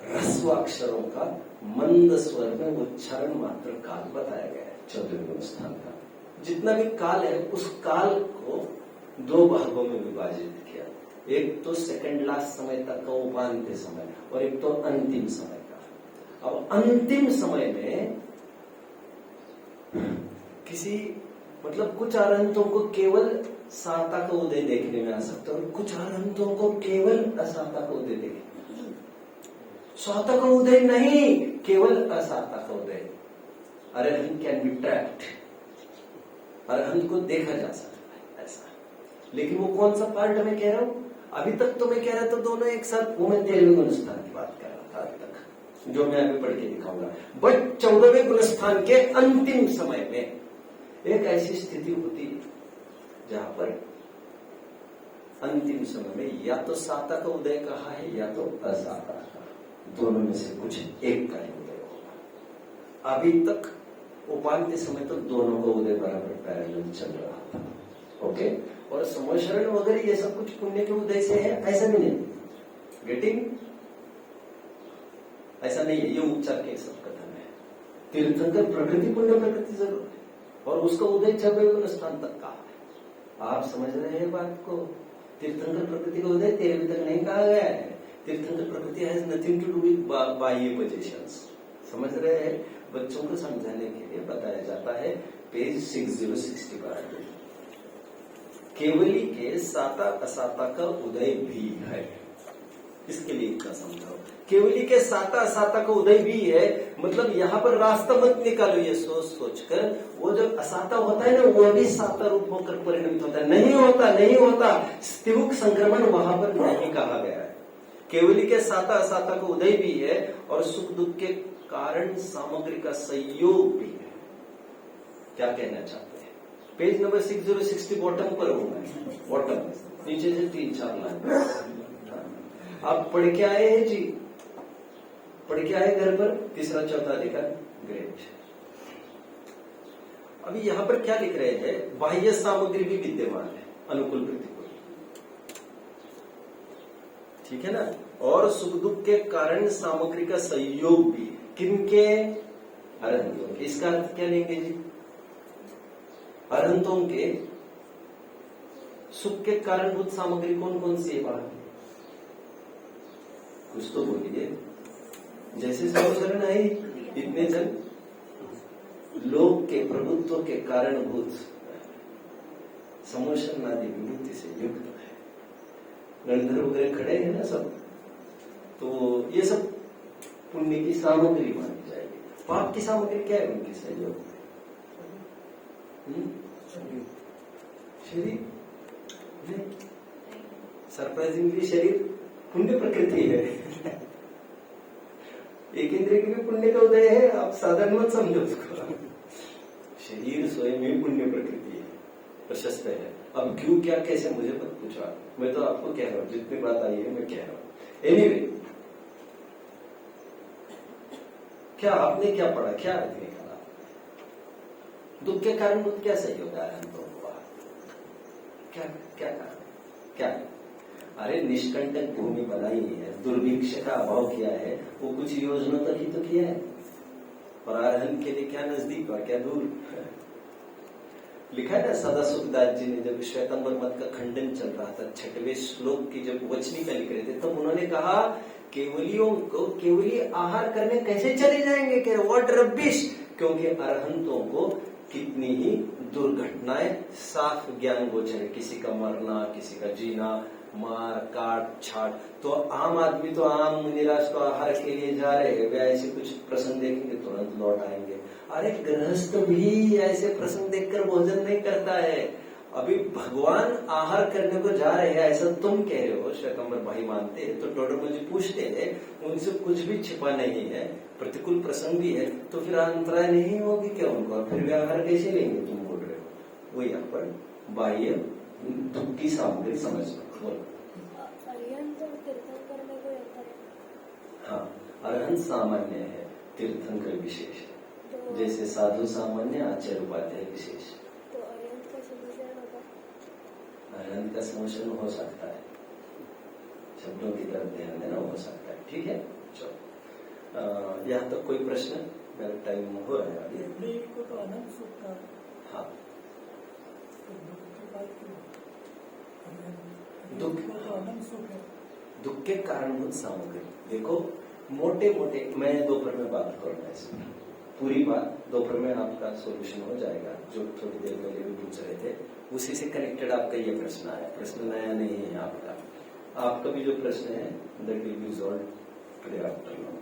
Speaker 1: ह्रस्व अक्षरों का मंद स्वर में उच्चारण मात्र काल बताया गया है। 14वें गुणस्थान का जितना भी काल है, उस काल को 2 भागों में विभाजित किया, एक तो सेकंड लास्ट समय तक का उपांत्य समय और एक तो अंतिम समय का। अब अंतिम समय में किसी मतलब कुछ अरहंतों को केवल साता का उदय देखने में आ सकता है और कुछ अरहंतों को केवल असाता का उदय देखने। साता का उदय नहीं, केवल असाता का उदय। अरहंत कैन बी ट्रैप्ड, अरहंत को देखा जा सकता है ऐसा। लेकिन वो कौन सा पार्ट मैं कह रहा हूं? अभी तक तो मैं कह रहा था दोनों एक साथ, वो मैं 13वें गुणस्थान की बात कर रहा था अभी तक, जो मैं अभी पढ़ के दिखाऊंगा। बट 14वें गुणस्थान के अंतिम समय में एक ऐसी स्थिति होती है जहां पर अंतिम समय में या तो साता का उदय कहा है या तो असाता का, दोनों में से कुछ एक का ही उदय होगा। अभी तक उपांत्य समय तक दोनों का उदय बराबर पैरेलल चल रहा था। ओके, और समोशरण वगैरह ये सब कुछ पुण्य के उदय से है, ऐसा भी नहीं। गेटिंग? ऐसा नहीं है, ये उपचार के सब कथन है। तीर्थंकर प्रकृति पुण्य प्रकृति जरूर है और उसका उदय 6वें स्थान तक का है। आप समझ रहे हैं बात को? तीर्थंकर प्रकृति का उदय 13वें तक नहीं कहा गया है। तीर्थंकर प्रकृति has nothing to do with बाह्य पोजीशंस। समझ रहे हैं? बच्चों को समझाने के लिए बताया जाता है पेज 6060 पर। केवली के साता असाता का उदय भी है, इसके लिए इतना समझाओ। केवली के साता असाता का उदय भी है, मतलब यहाँ पर रास्ता मत निकालो ये सोच सोचकर। वो जब असाता होता है ना, वो भी साता रूप होकर परिणमित होता है। नहीं होता, नहीं होता। स्तिमुख संक्रमण वहां पर नहीं कहा गया है। केवली के साता असाता का उदय भी है और सुख दुख के कारण सामग्री का संयोग भी है। क्या कहना चाहते हैं? पेज नंबर 6060 बॉटम पर हूं मैं, बॉटम नीचे से 3-4 लाइन। आप पढ़ के आए हैं जी? पढ़ के आए घर पर? तीसरा चौथा अधिकार, ग्रेट। अभी यहां पर क्या लिख रहे हैं? बाह्य सामग्री भी विद्यमान है, अनुकूल प्रतिकूल, ठीक है ना? और सुख दुख के कारण सामग्री का संयोग भी। किनके? अरहंतों के। इसका अर्थ क्या लेंगे जी? अरहंतों के सुख के कारणभूत सामग्री कौन कौन सी है? बाहर कुछ तो बोलिए। जैसे समझ आई, इतने जन लोक के प्रभुत्व के कारणभूत समोशन आदि विभूति से युक्त है। गणधर वगैरह खड़े हैं ना सब, तो ये सब पुण्य की सामग्री मानी जाएगी। पाप की सामग्री क्या है उनके सहयोग में? शरीर नहीं, सरप्राइजिंगली शरीर पुण्य प्रकृति है। एक इंद्रिय की भी पुण्य का उदय है, आप साधारण मत समझो उसको। शरीर स्वयं ही पुण्य प्रकृति है, प्रशस्त है। अब क्यों क्या कैसे मुझे मत पूछा, मैं तो आपको कह रहा हूं, जितनी बात आई है मैं कह रहा हूं। एनीवे, क्या आपने क्या पढ़ा, क्या अर्थ निकाला? दुख के कारण क्या सहयोग है? क्या क्या कारण, क्या? अरे निष्कंटक भूमि बनाई है, दुर्भिक्ष का अभाव किया है, वो कुछ योजना तक ही तो किया है। और अरहंत के लिए क्या नजदीक और क्या दूर। लिखा है ना सदा सुखदास जी ने, जब श्वेतांबर मत का खंडन चल रहा था, 6वें श्लोक की जब वचनिका लिख रहे थे, तब उन्होंने कहा केवलियों को केवली आहार करने कैसे चले जाएंगे? कह रहे व्हाट रबिश, क्योंकि अरहंतों को कितनी ही दुर्घटनाएं साफ ज्ञान गोचर है। किसी का मरना, किसी का जीना, मार काट छाट। तो आम आदमी तो आम निराश तो आहार के लिए जा रहे हैं, वे ऐसे कुछ प्रसंग देखेंगे तुरंत लौट आएंगे। अरे गृहस्थ भी ऐसे प्रसंग देखकर भोजन नहीं करता है। अभी भगवान आहार करने को जा रहे हैं ऐसा तुम कह रहे हो, श्वेतांबर भाई मानते हैं, तो टोडर मुझे पूछते हैं, उनसे कुछ भी छिपा नहीं है, प्रतिकूल प्रसंग भी है, तो फिर अंतराय नहीं होगी क्या उनको? फिर वे आहार कैसे लेंगे? तुम बोल रहे हो। वो यहाँ पर बाह्य दुख की सामग्री समझ लो।
Speaker 3: अरिहंत और तीर्थंकर में कोई अंतर है?
Speaker 1: हाँ, अरहंत सामान्य है, तीर्थंकर विशेष है।
Speaker 3: तो
Speaker 1: जैसे साधु सामान्य, आचार्य उपाध्याय विशेष।
Speaker 3: तो अरिहंत का समोचरण होता है?
Speaker 1: अरहंत का समोचरण हो सकता है, शब्दों की तरफ ध्यान देना हो सकता है। ठीक है, चलो यहाँ तक कोई प्रश्न? मेरा टाइम हो रहा है अभी।
Speaker 4: को तो अनंत सुख का,
Speaker 1: हाँ,
Speaker 4: तो दुख की बात क्यों?
Speaker 1: दुख
Speaker 4: को तो अनंत सुख है।
Speaker 1: दुख के कारणभूत सामग्री देखो, मोटे मोटे मैं दोपहर में बात करूंगा इसमें, पूरी बात दोपहर में आपका सोल्यूशन हो जाएगा, जो थोड़ी देर पहले भी पूछ रहे थे, उसी से कनेक्टेड आपका ये प्रश्न आया। प्रश्न नया नहीं है आपका। आपका भी जो प्रश्न है that will be resolve today afternoon.